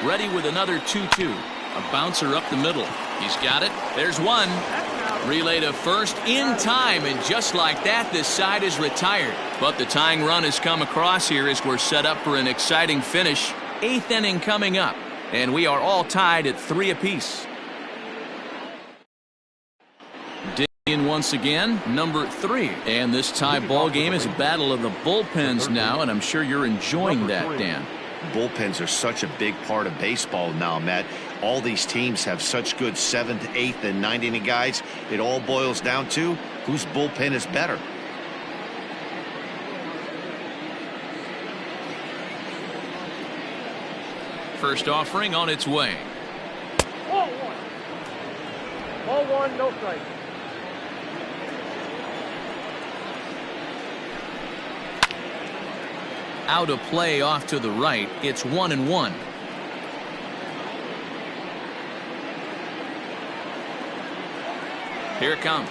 Ready with another 2-2. A bouncer up the middle. He's got it. There's one. Relay to first in time, and just like that, this side is retired. But the tying run has come across here as we're set up for an exciting finish. 8th inning coming up, and we are all tied at 3 apiece. In once again, number 3. And this tie ball game is a battle of the bullpens now, and I'm sure you're enjoying that, Dan. Bullpens are such a big part of baseball now, Matt. All these teams have such good 7th, 8th, and 9th inning guys. It all boils down to whose bullpen is better. First offering on its way. Ball 1. Ball 1, no strike. Out of play off to the right. It's 1-1. Here it comes.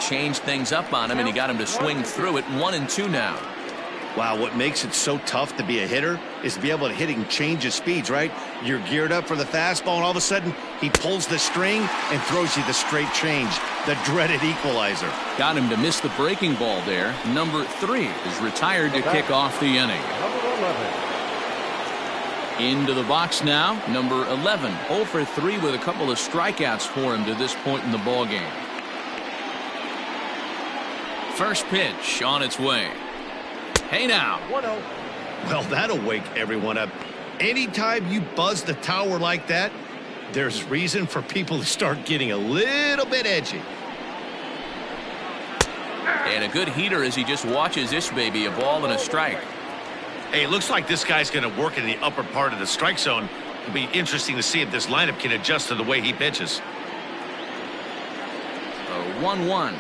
Changed things up on him, and he got him to swing through it. 1-2 now. Wow, what makes it so tough to be a hitter is to be able to hit and change his speeds, right? You're geared up for the fastball, and all of a sudden, he pulls the string and throws you the straight change, the dreaded equalizer. Got him to miss the breaking ball there. Number 3 is retired to kick off the inning. Into the box now, number 11. 0 for 3 with a couple of strikeouts for him to this point in the ball game. First pitch on its way. Hey now. 1-0. Well, that'll wake everyone up. Anytime you buzz the tower like that, there's reason for people to start getting a little bit edgy. And a good heater as he just watches this baby, a ball and a strike. Hey, it looks like this guy's going to work in the upper part of the strike zone. It'll be interesting to see if this lineup can adjust to the way he pitches. 1-1.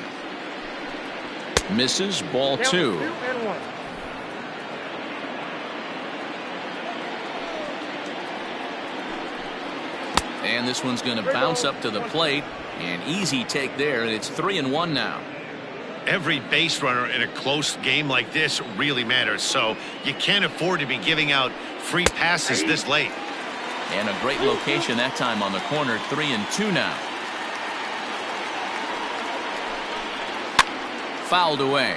Misses, ball 2. 2-1. And this one's going to bounce up to the plate. An easy take there, and it's 3-1 now. Every base runner in a close game like this really matters, so you can't afford to be giving out free passes this late. And a great location that time on the corner. 3-2 now. Fouled away.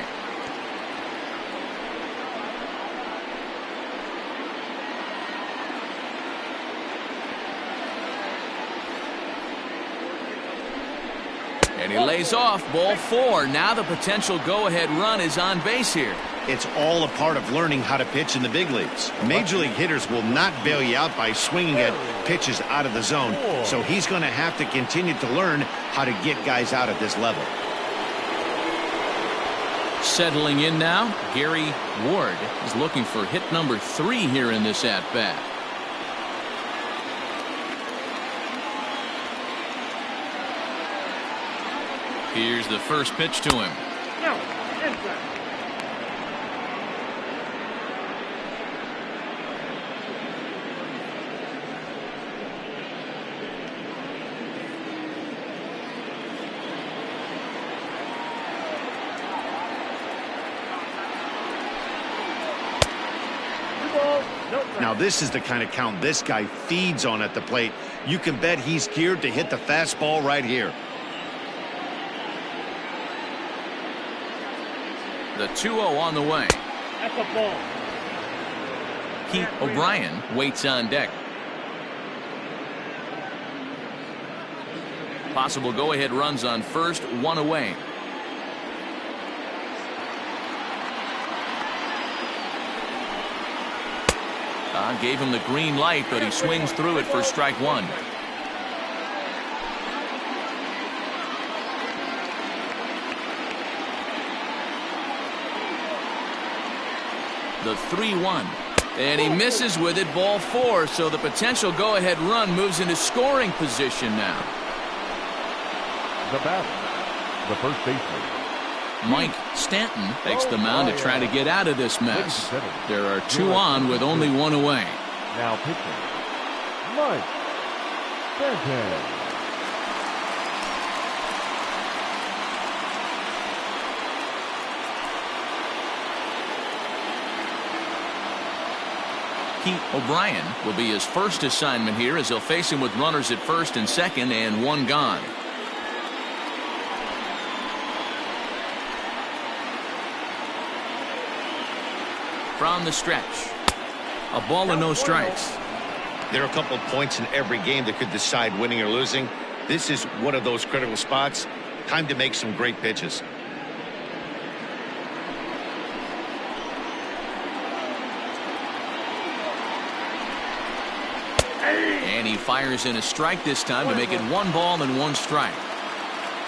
And he lays off, ball 4. Now the potential go-ahead run is on base here. It's all a part of learning how to pitch in the big leagues. Major league hitters will not bail you out by swinging at pitches out of the zone, so he's going to have to continue to learn how to get guys out at this level. Settling in now, Gary Ward is looking for hit number 3 here in this at-bat. Here's the first pitch to him. No, inside. Now this is the kind of count this guy feeds on at the plate. You can bet he's geared to hit the fastball right here. The 2-0 on the way. That's a ball. Pete O'Brien waits on deck. Possible go-ahead runs on first, one away. Gave him the green light, but he swings through it for strike one. The 3-1. And he misses with it, ball four, so the potential go-ahead run moves into scoring position now. The batter, the first baseman, Mike Stanton takes the mound to try to get out of this mess. There are two on with only one away. now pitching, Mike Stanton. Pete O'Brien will be his first assignment here as he'll face him with runners at first and second and one gone. From the stretch, a ball and no strikes. There are a couple of points in every game that could decide winning or losing. This is one of those critical spots. Time to make some great pitches. And he fires in a strike this time to make it 1 ball and 1 strike.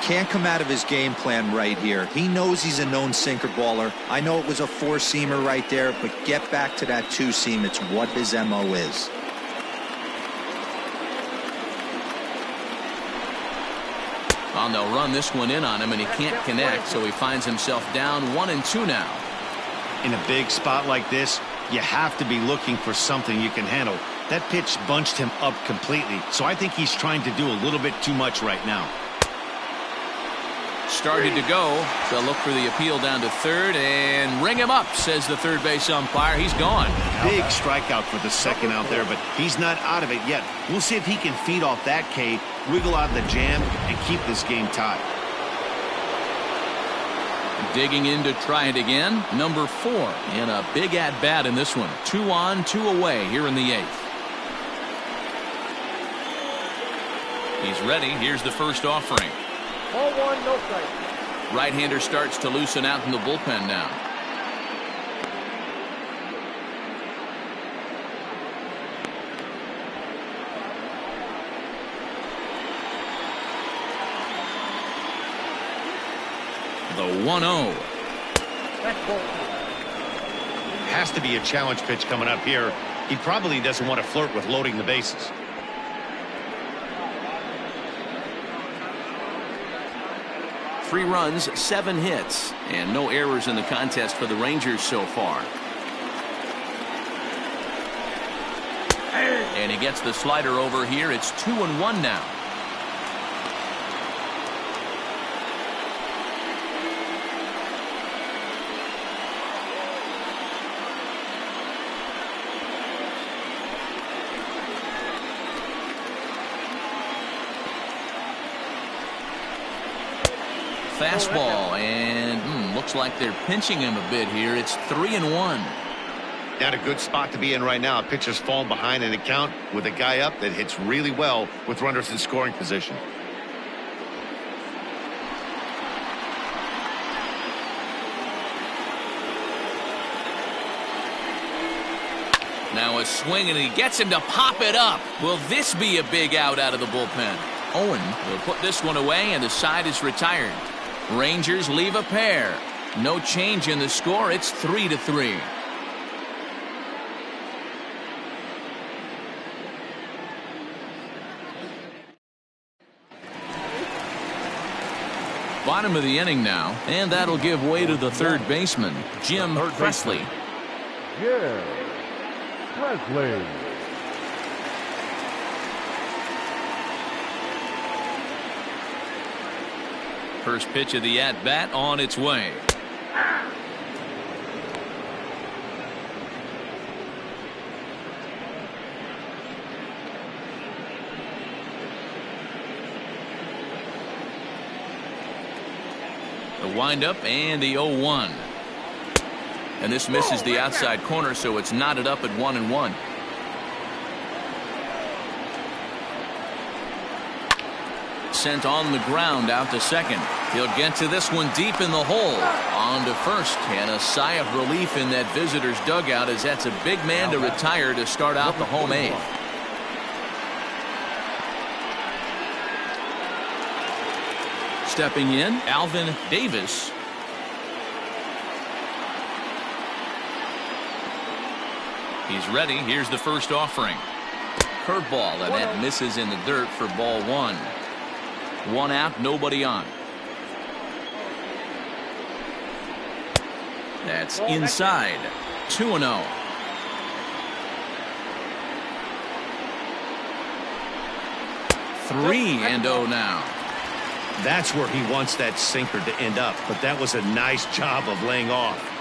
Can't come out of his game plan right here. He knows he's a known sinker baller. I know it was a 4-seamer right there, but get back to that 2-seam. It's what his MO is. Well, they'll run this one in on him, and he can't connect, so he finds himself down 1-2 now. In a big spot like this, you have to be looking for something you can handle. That pitch bunched him up completely, so I think he's trying to do a little bit too much right now. Started to go. They'll look for the appeal down to third and ring him up, says the third base umpire. He's gone. Big strikeout for the second out there, but he's not out of it yet. We'll see if he can feed off that K, wiggle out of the jam, and keep this game tied. Digging in to try it again. Number 4 in a big at-bat in this one. 2 on, 2 away here in the 8th. He's ready. Here's the first offering. Ball 1, no strike. Right-hander starts to loosen out in the bullpen now. The 1-0. That's ball 2. Has to be a challenge pitch coming up here. He probably doesn't want to flirt with loading the bases. Three runs, 7 hits, and no errors in the contest for the Rangers so far. And he gets the slider over here. It's 2-1 now. Fastball, and looks like they're pinching him a bit here. It's 3-1. Not a good spot to be in right now. Pitcher's falling behind in the count with a guy up that hits really well with runners in scoring position. Now a swing, and he gets him to pop it up. Will this be a big out of the bullpen? Owen will put this one away, and the side is retired. Rangers leave a pair. No change in the score. It's 3-3. Bottom of the inning now, and that'll give way to the third baseman, Jim Presley. Yeah, Presley. First pitch of the at-bat on its way. The windup and the 0-1. And this misses the outside corner, so it's knotted up at 1-1. sent on the ground out to second. He'll get to this one deep in the hole. On to first, and a sigh of relief in that visitor's dugout, as that's a big man to retire to start out the home eighth. Stepping in, Alvin Davis. He's ready. Here's the first offering. Curveball, and that misses in the dirt for ball one. One out, nobody on. That's inside. 2-0. Three and 0 now. That's where he wants that sinker to end up, but that was a nice job of laying off.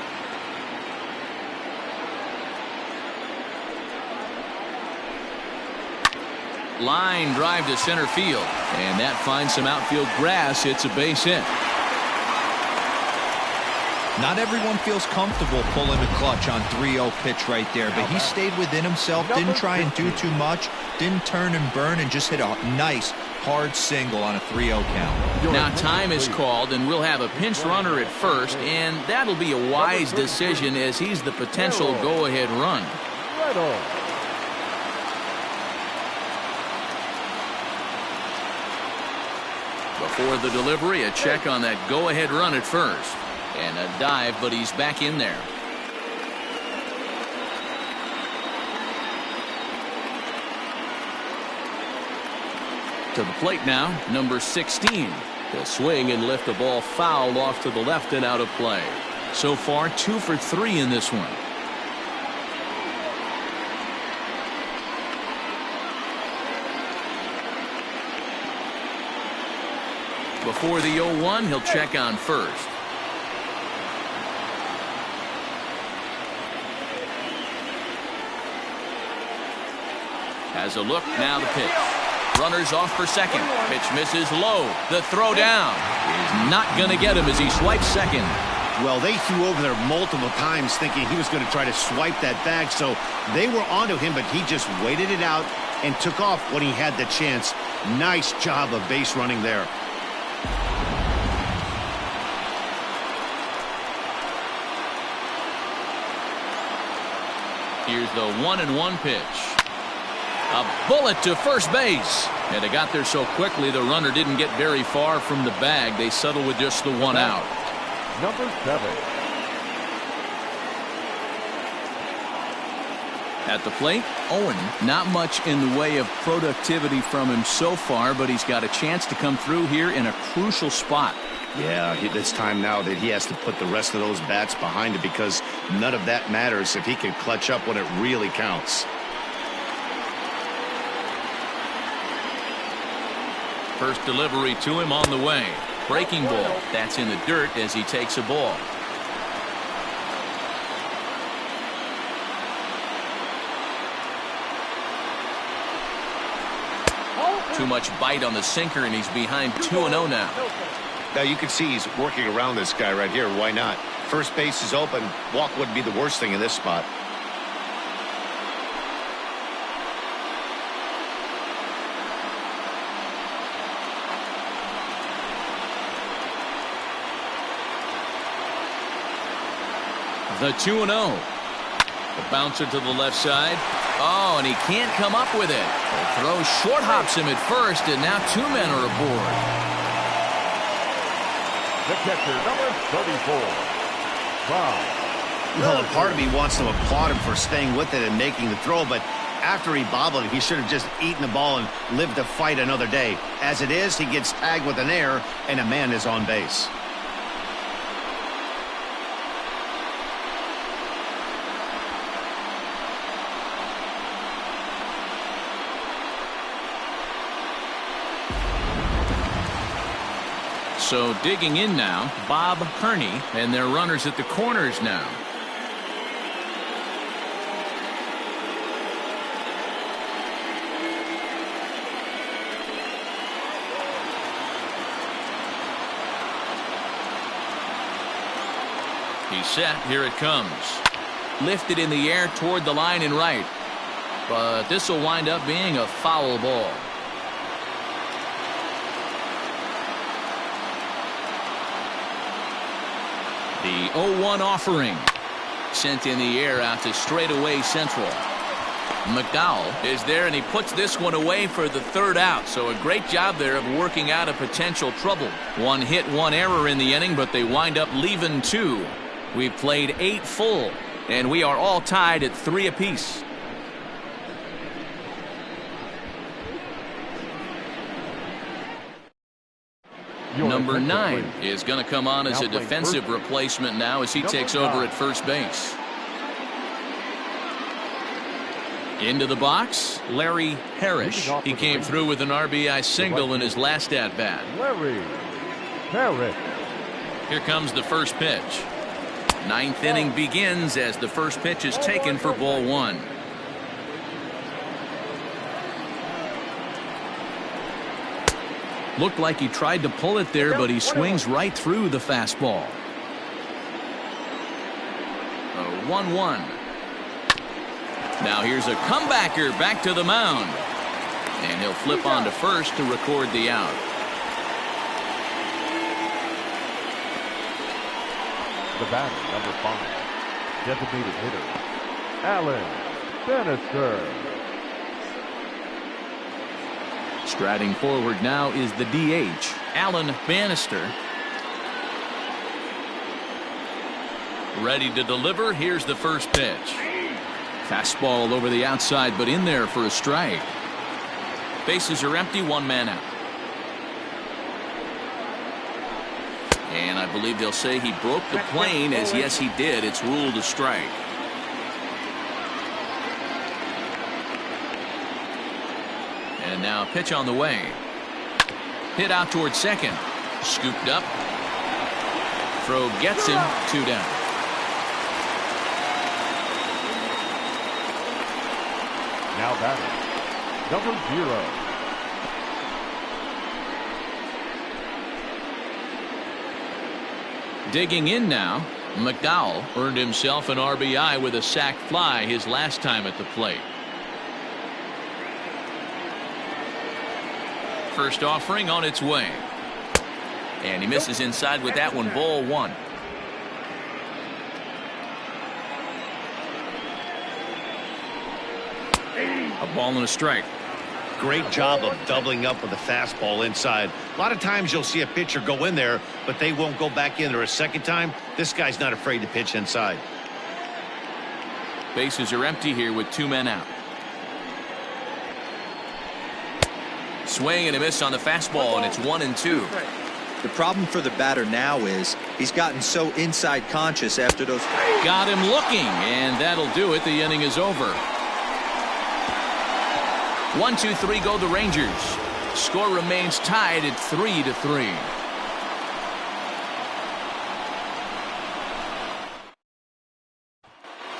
Line drive to center field, and that finds some outfield grass. It's a base hit. Not everyone feels comfortable pulling the clutch on 3-0 pitch right there, but he stayed within himself, didn't try and do too much, didn't turn and burn, and just hit a nice hard single on a 3-0 count. Now time is called, and we'll have a pinch runner at first, and that'll be a wise decision as he's the potential go-ahead run. Right on. Before the delivery, a check on that go-ahead run at first. And a dive, but he's back in there. To the plate now, number 16. He'll swing and lift the ball foul off to the left and out of play. So far, 2 for 3 in this one. Before the 0-1, he'll check on first. Has a look, now the pitch. Runners off for second. Pitch misses low. The throw down is not going to get him as he swipes second. Well, they threw over there multiple times thinking he was going to try to swipe that bag, so they were onto him, but he just waited it out and took off when he had the chance. Nice job of base running there. Here's the 1-1 pitch. A bullet to first base. And it got there so quickly the runner didn't get very far from the bag. They settled with just the one out. Number 7. At the plate, Owen. Not much in the way of productivity from him so far, but he's got a chance to come through here in a crucial spot. Yeah, it's time now that he has to put the rest of those bats behind it, because none of that matters if he can clutch up when it really counts. First delivery to him on the way. Breaking ball. That's in the dirt as he takes a ball. Too much bite on the sinker, and he's behind 2-0 now. Now you can see he's working around this guy right here. Why not? First base is open. Walk wouldn't be the worst thing in this spot. The 2-0. The bouncer to the left side. Oh, and he can't come up with it. The throw short hops him at first, and now 2 men are aboard. The catcher, number 34. Bob. Well, a part of me wants to applaud him for staying with it and making the throw, but after he bobbled it, he should have just eaten the ball and lived to fight another day. As it is, he gets tagged with an error, and a man is on base. So digging in now, Bob Kearney, and their runners at the corners now. He's set. Here it comes. Lifted in the air toward the line and right. But this will wind up being a foul ball. The 0-1 offering. Sent in the air out to straightaway central. McDowell is there, and he puts this one away for the third out. So a great job there of working out a potential trouble. One hit, one error in the inning, but they wind up leaving two. We've played 8 full, and we are all tied at 3 apiece. Number 9 is going to come on as a defensive replacement now as he takes over at first base. Into the box, Larry Parrish. He came through with an RBI single in his last at-bat. Larry Parrish. Here comes the first pitch. 9th inning begins as the first pitch is taken for ball 1. Looked like he tried to pull it there, but he swings right through the fastball. 1-1. Now here's a comebacker back to the mound. And he'll flip on to first to record the out. The batter, number 5. Designated hitter, Alan Bannister. Striding forward now is the DH, Alan Bannister. Ready to deliver. Here's the first pitch. Fastball over the outside, but in there for a strike. Bases are empty, 1 man out. And I believe they'll say he broke the plane, as yes he did. It's ruled a strike. And now a pitch on the way. Hit out towards second. Scooped up. Throw gets him. 2 down. Now batting, number 0. Digging in now, McDowell earned himself an RBI with a sac fly his last time at the plate. First offering on its way. And he misses inside with that one. Ball 1. A ball and a strike. Great job of doubling up with a fastball inside. A lot of times you'll see a pitcher go in there, but they won't go back in there a second time. This guy's not afraid to pitch inside. Bases are empty here with 2 men out. Swing and a miss on the fastball, and it's 1-2. The problem for the batter now is he's gotten so inside conscious after those. Got him looking, and that'll do it. The inning is over. 1-2-3 go the Rangers. Score remains tied at 3-3.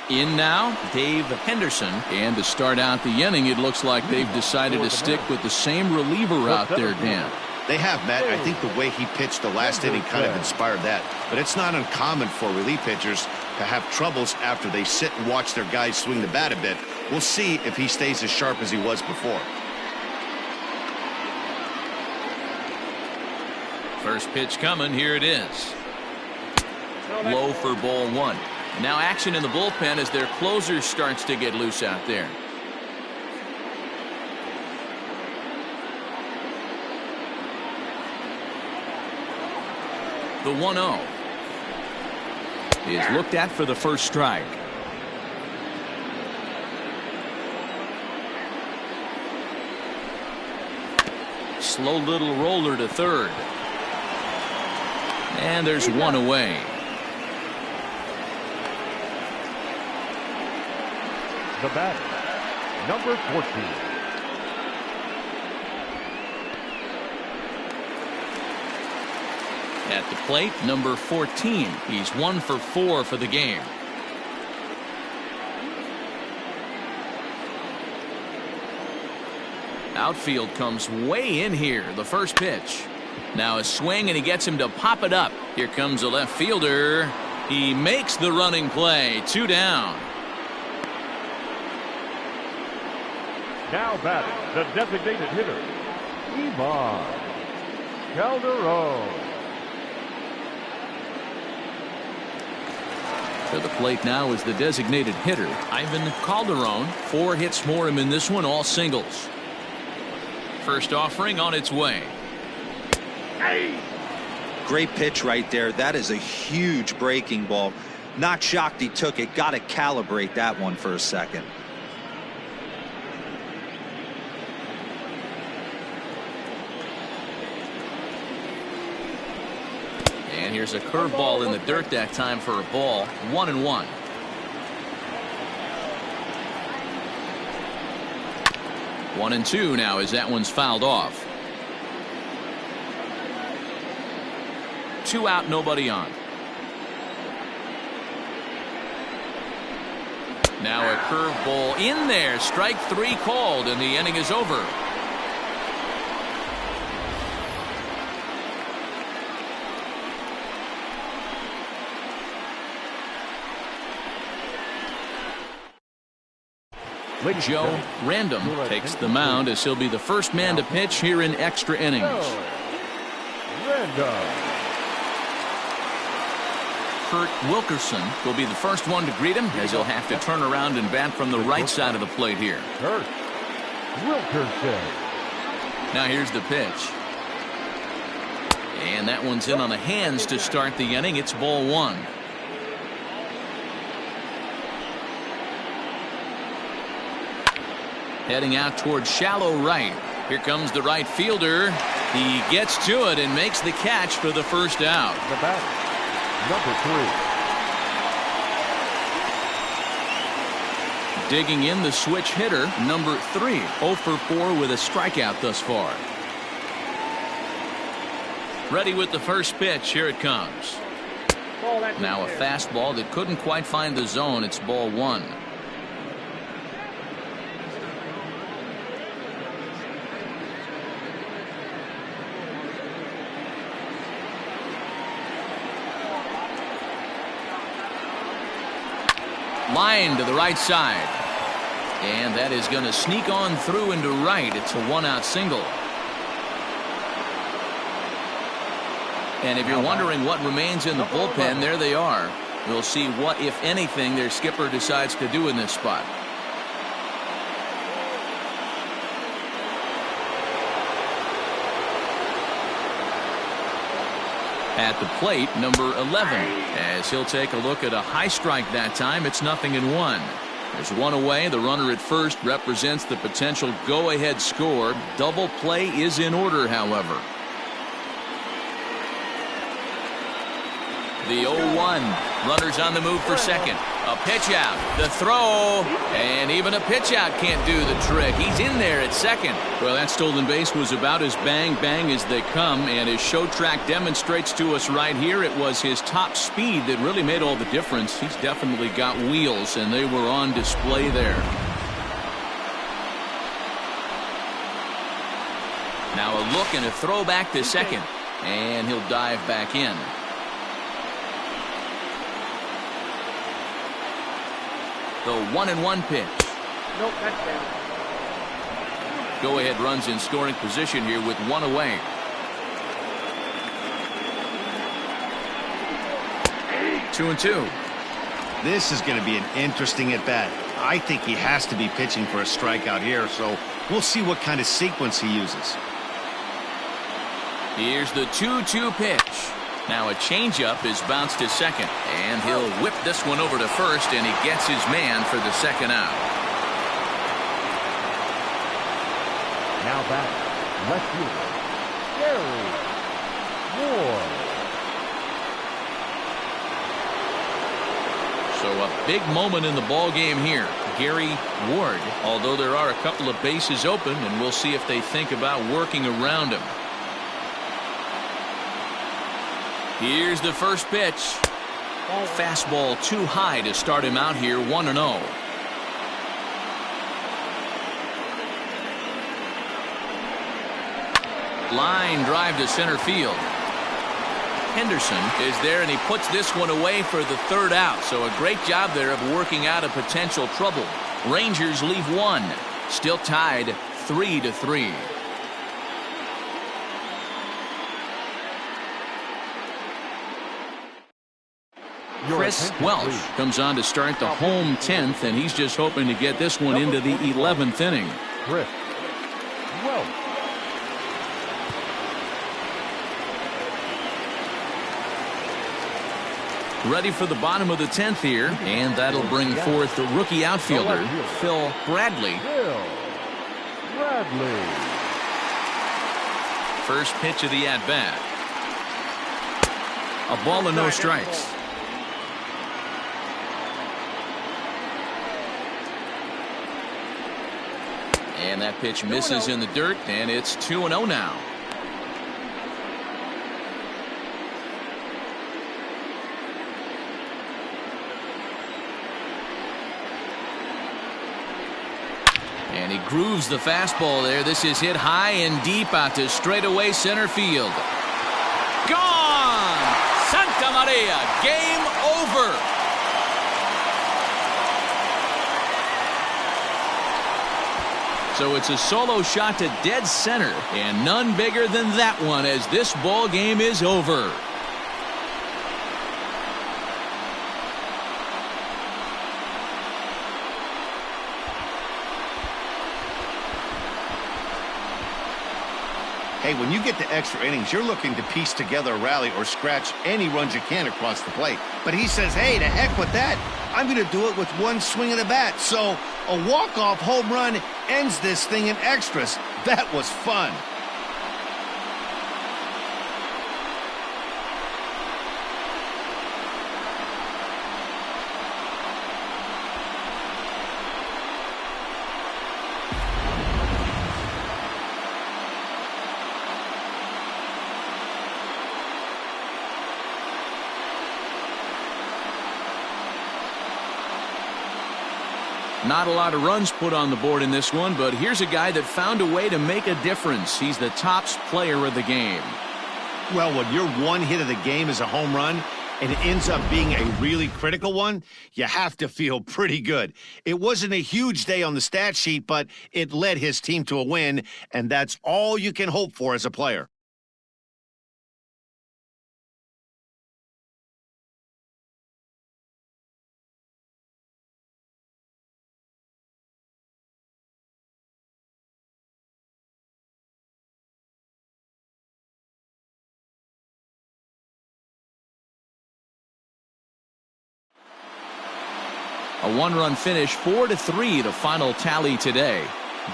In now, Dave Henderson. And to start out the inning, it looks like they've decided to stick with the same reliever out there, Dan. They have, Matt. I think the way he pitched the last inning kind of inspired that. But it's not uncommon for relief pitchers to have troubles after they sit and watch their guys swing the bat a bit. We'll see if he stays as sharp as he was before. First pitch coming. Here it is. Low for ball 1. Now action in the bullpen as their closer starts to get loose out there. The 1-0 is looked at for the first strike. Slow little roller to third. And there's one away. The batter, number 14. At the plate, number 14. He's 1 for 4 for the game. Outfield comes way in here. The first pitch. Now a swing, and he gets him to pop it up. Here comes a left fielder. He makes the running play. 2 down. Now batting, the designated hitter, Ivan Calderon. To the plate now is the designated hitter, Ivan Calderon. 4 hits for him in this one, all singles. First offering on its way. Great pitch right there. That is a huge breaking ball. Not shocked he took it. Got to calibrate that one for a second. And here's a curveball in the dirt that time for a ball. 1-1. One and two now as that one's fouled off. 2 out, nobody on. Now a curveball in there. Strike 3 called, and the inning is over. Joe Random takes the mound as he'll be the first man to pitch here in extra innings. Kurt Wilkerson will be the first one to greet him as he'll have to turn around and bat from the right side of the plate here. Kurt Wilkerson. Now here's the pitch. And that one's in on the hands to start the inning. It's ball 1. Heading out towards shallow right. Here comes the right fielder. He gets to it and makes the catch for the first out. The batter, number 3. Digging in the switch hitter, number 3. 0 for 4 with a strikeout thus far. Ready with the first pitch. Here it comes. Now a fastball that couldn't quite find the zone. It's ball 1. Line to the right side. And that is going to sneak on through into right. It's a 1-out single. And if you're wondering what remains in the bullpen, there they are. We'll see what, if anything, their skipper decides to do in this spot. At the plate, number 11, as he'll take a look at a high strike that time. It's 0-1. There's one away. The runner at first represents the potential go-ahead score. Double play is in order, however. The 0-1. Runners on the move for second. A pitch out. The throw. And even a pitch out can't do the trick. He's in there at second. Well, that stolen base was about as bang-bang as they come. And as Show Track demonstrates to us right here, it was his top speed that really made all the difference. He's definitely got wheels, and they were on display there. Now a look and a throw back to second. And he'll dive back in. The 1-1 pitch. Nope, that's down. Go ahead runs in scoring position here with 1 away. Two and two. This is going to be an interesting at bat. I think he has to be pitching for a strikeout here, so we'll see what kind of sequence he uses. Here's the 2-2 pitch. Now a changeup is bounced to second, and he'll whip this one over to first, and he gets his man for the second out. Now back, left fielder, Gary Ward. So a big moment in the ball game here. Gary Ward, although there are a couple of bases open, and we'll see if they think about working around him. Here's the first pitch. Fastball too high to start him out here. 1-0. Line drive to center field. Henderson is there, and he puts this one away for the third out. So a great job there of working out a potential trouble. Rangers leave 1. Still tied 3-3. Chris Welsh comes on to start the home 10th, and he's just hoping to get this one into the 11th inning. Chris Welsh. Ready for the bottom of the 10th here, and that'll bring forth the rookie outfielder, Phil Bradley. First pitch of the at-bat. A ball and no strikes. And that pitch misses in the dirt, and it's 2-0 now. And he grooves the fastball there. This is hit high and deep out to straightaway center field. Gone! Santa Maria, game over. So it's a solo shot to dead center, and none bigger than that one as this ball game is over. Hey, when you get to extra innings, you're looking to piece together a rally or scratch any runs you can across the plate. But he says, hey, to heck with that. I'm going to do it with one swing of the bat. So a walk-off home run ends this thing in extras. That was fun. Not a lot of runs put on the board in this one, but here's a guy that found a way to make a difference. He's the tops player of the game. Well, when your one hit of the game is a home run and it ends up being a really critical one, you have to feel pretty good. It wasn't a huge day on the stat sheet, but it led his team to a win, and that's all you can hope for as a player. A one-run finish, 4-3, the final tally today.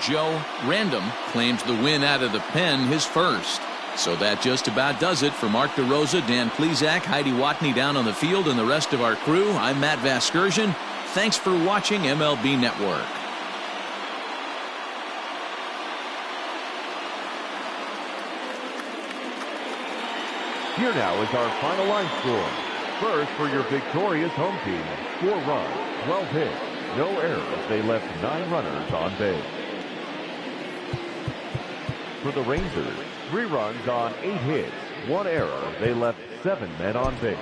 Joe Random claims the win out of the pen, his first. So that just about does it. For Mark DeRosa, Dan Plesac, Heidi Watney down on the field, and the rest of our crew, I'm Matt Vasgersian. Thanks for watching MLB Network. Here now is our final line score. First, for your victorious home team, 4 runs, 12 hits, no errors. They left 9 runners on base. For the Rangers, 3 runs on 8 hits, 1 error. They left 7 men on base.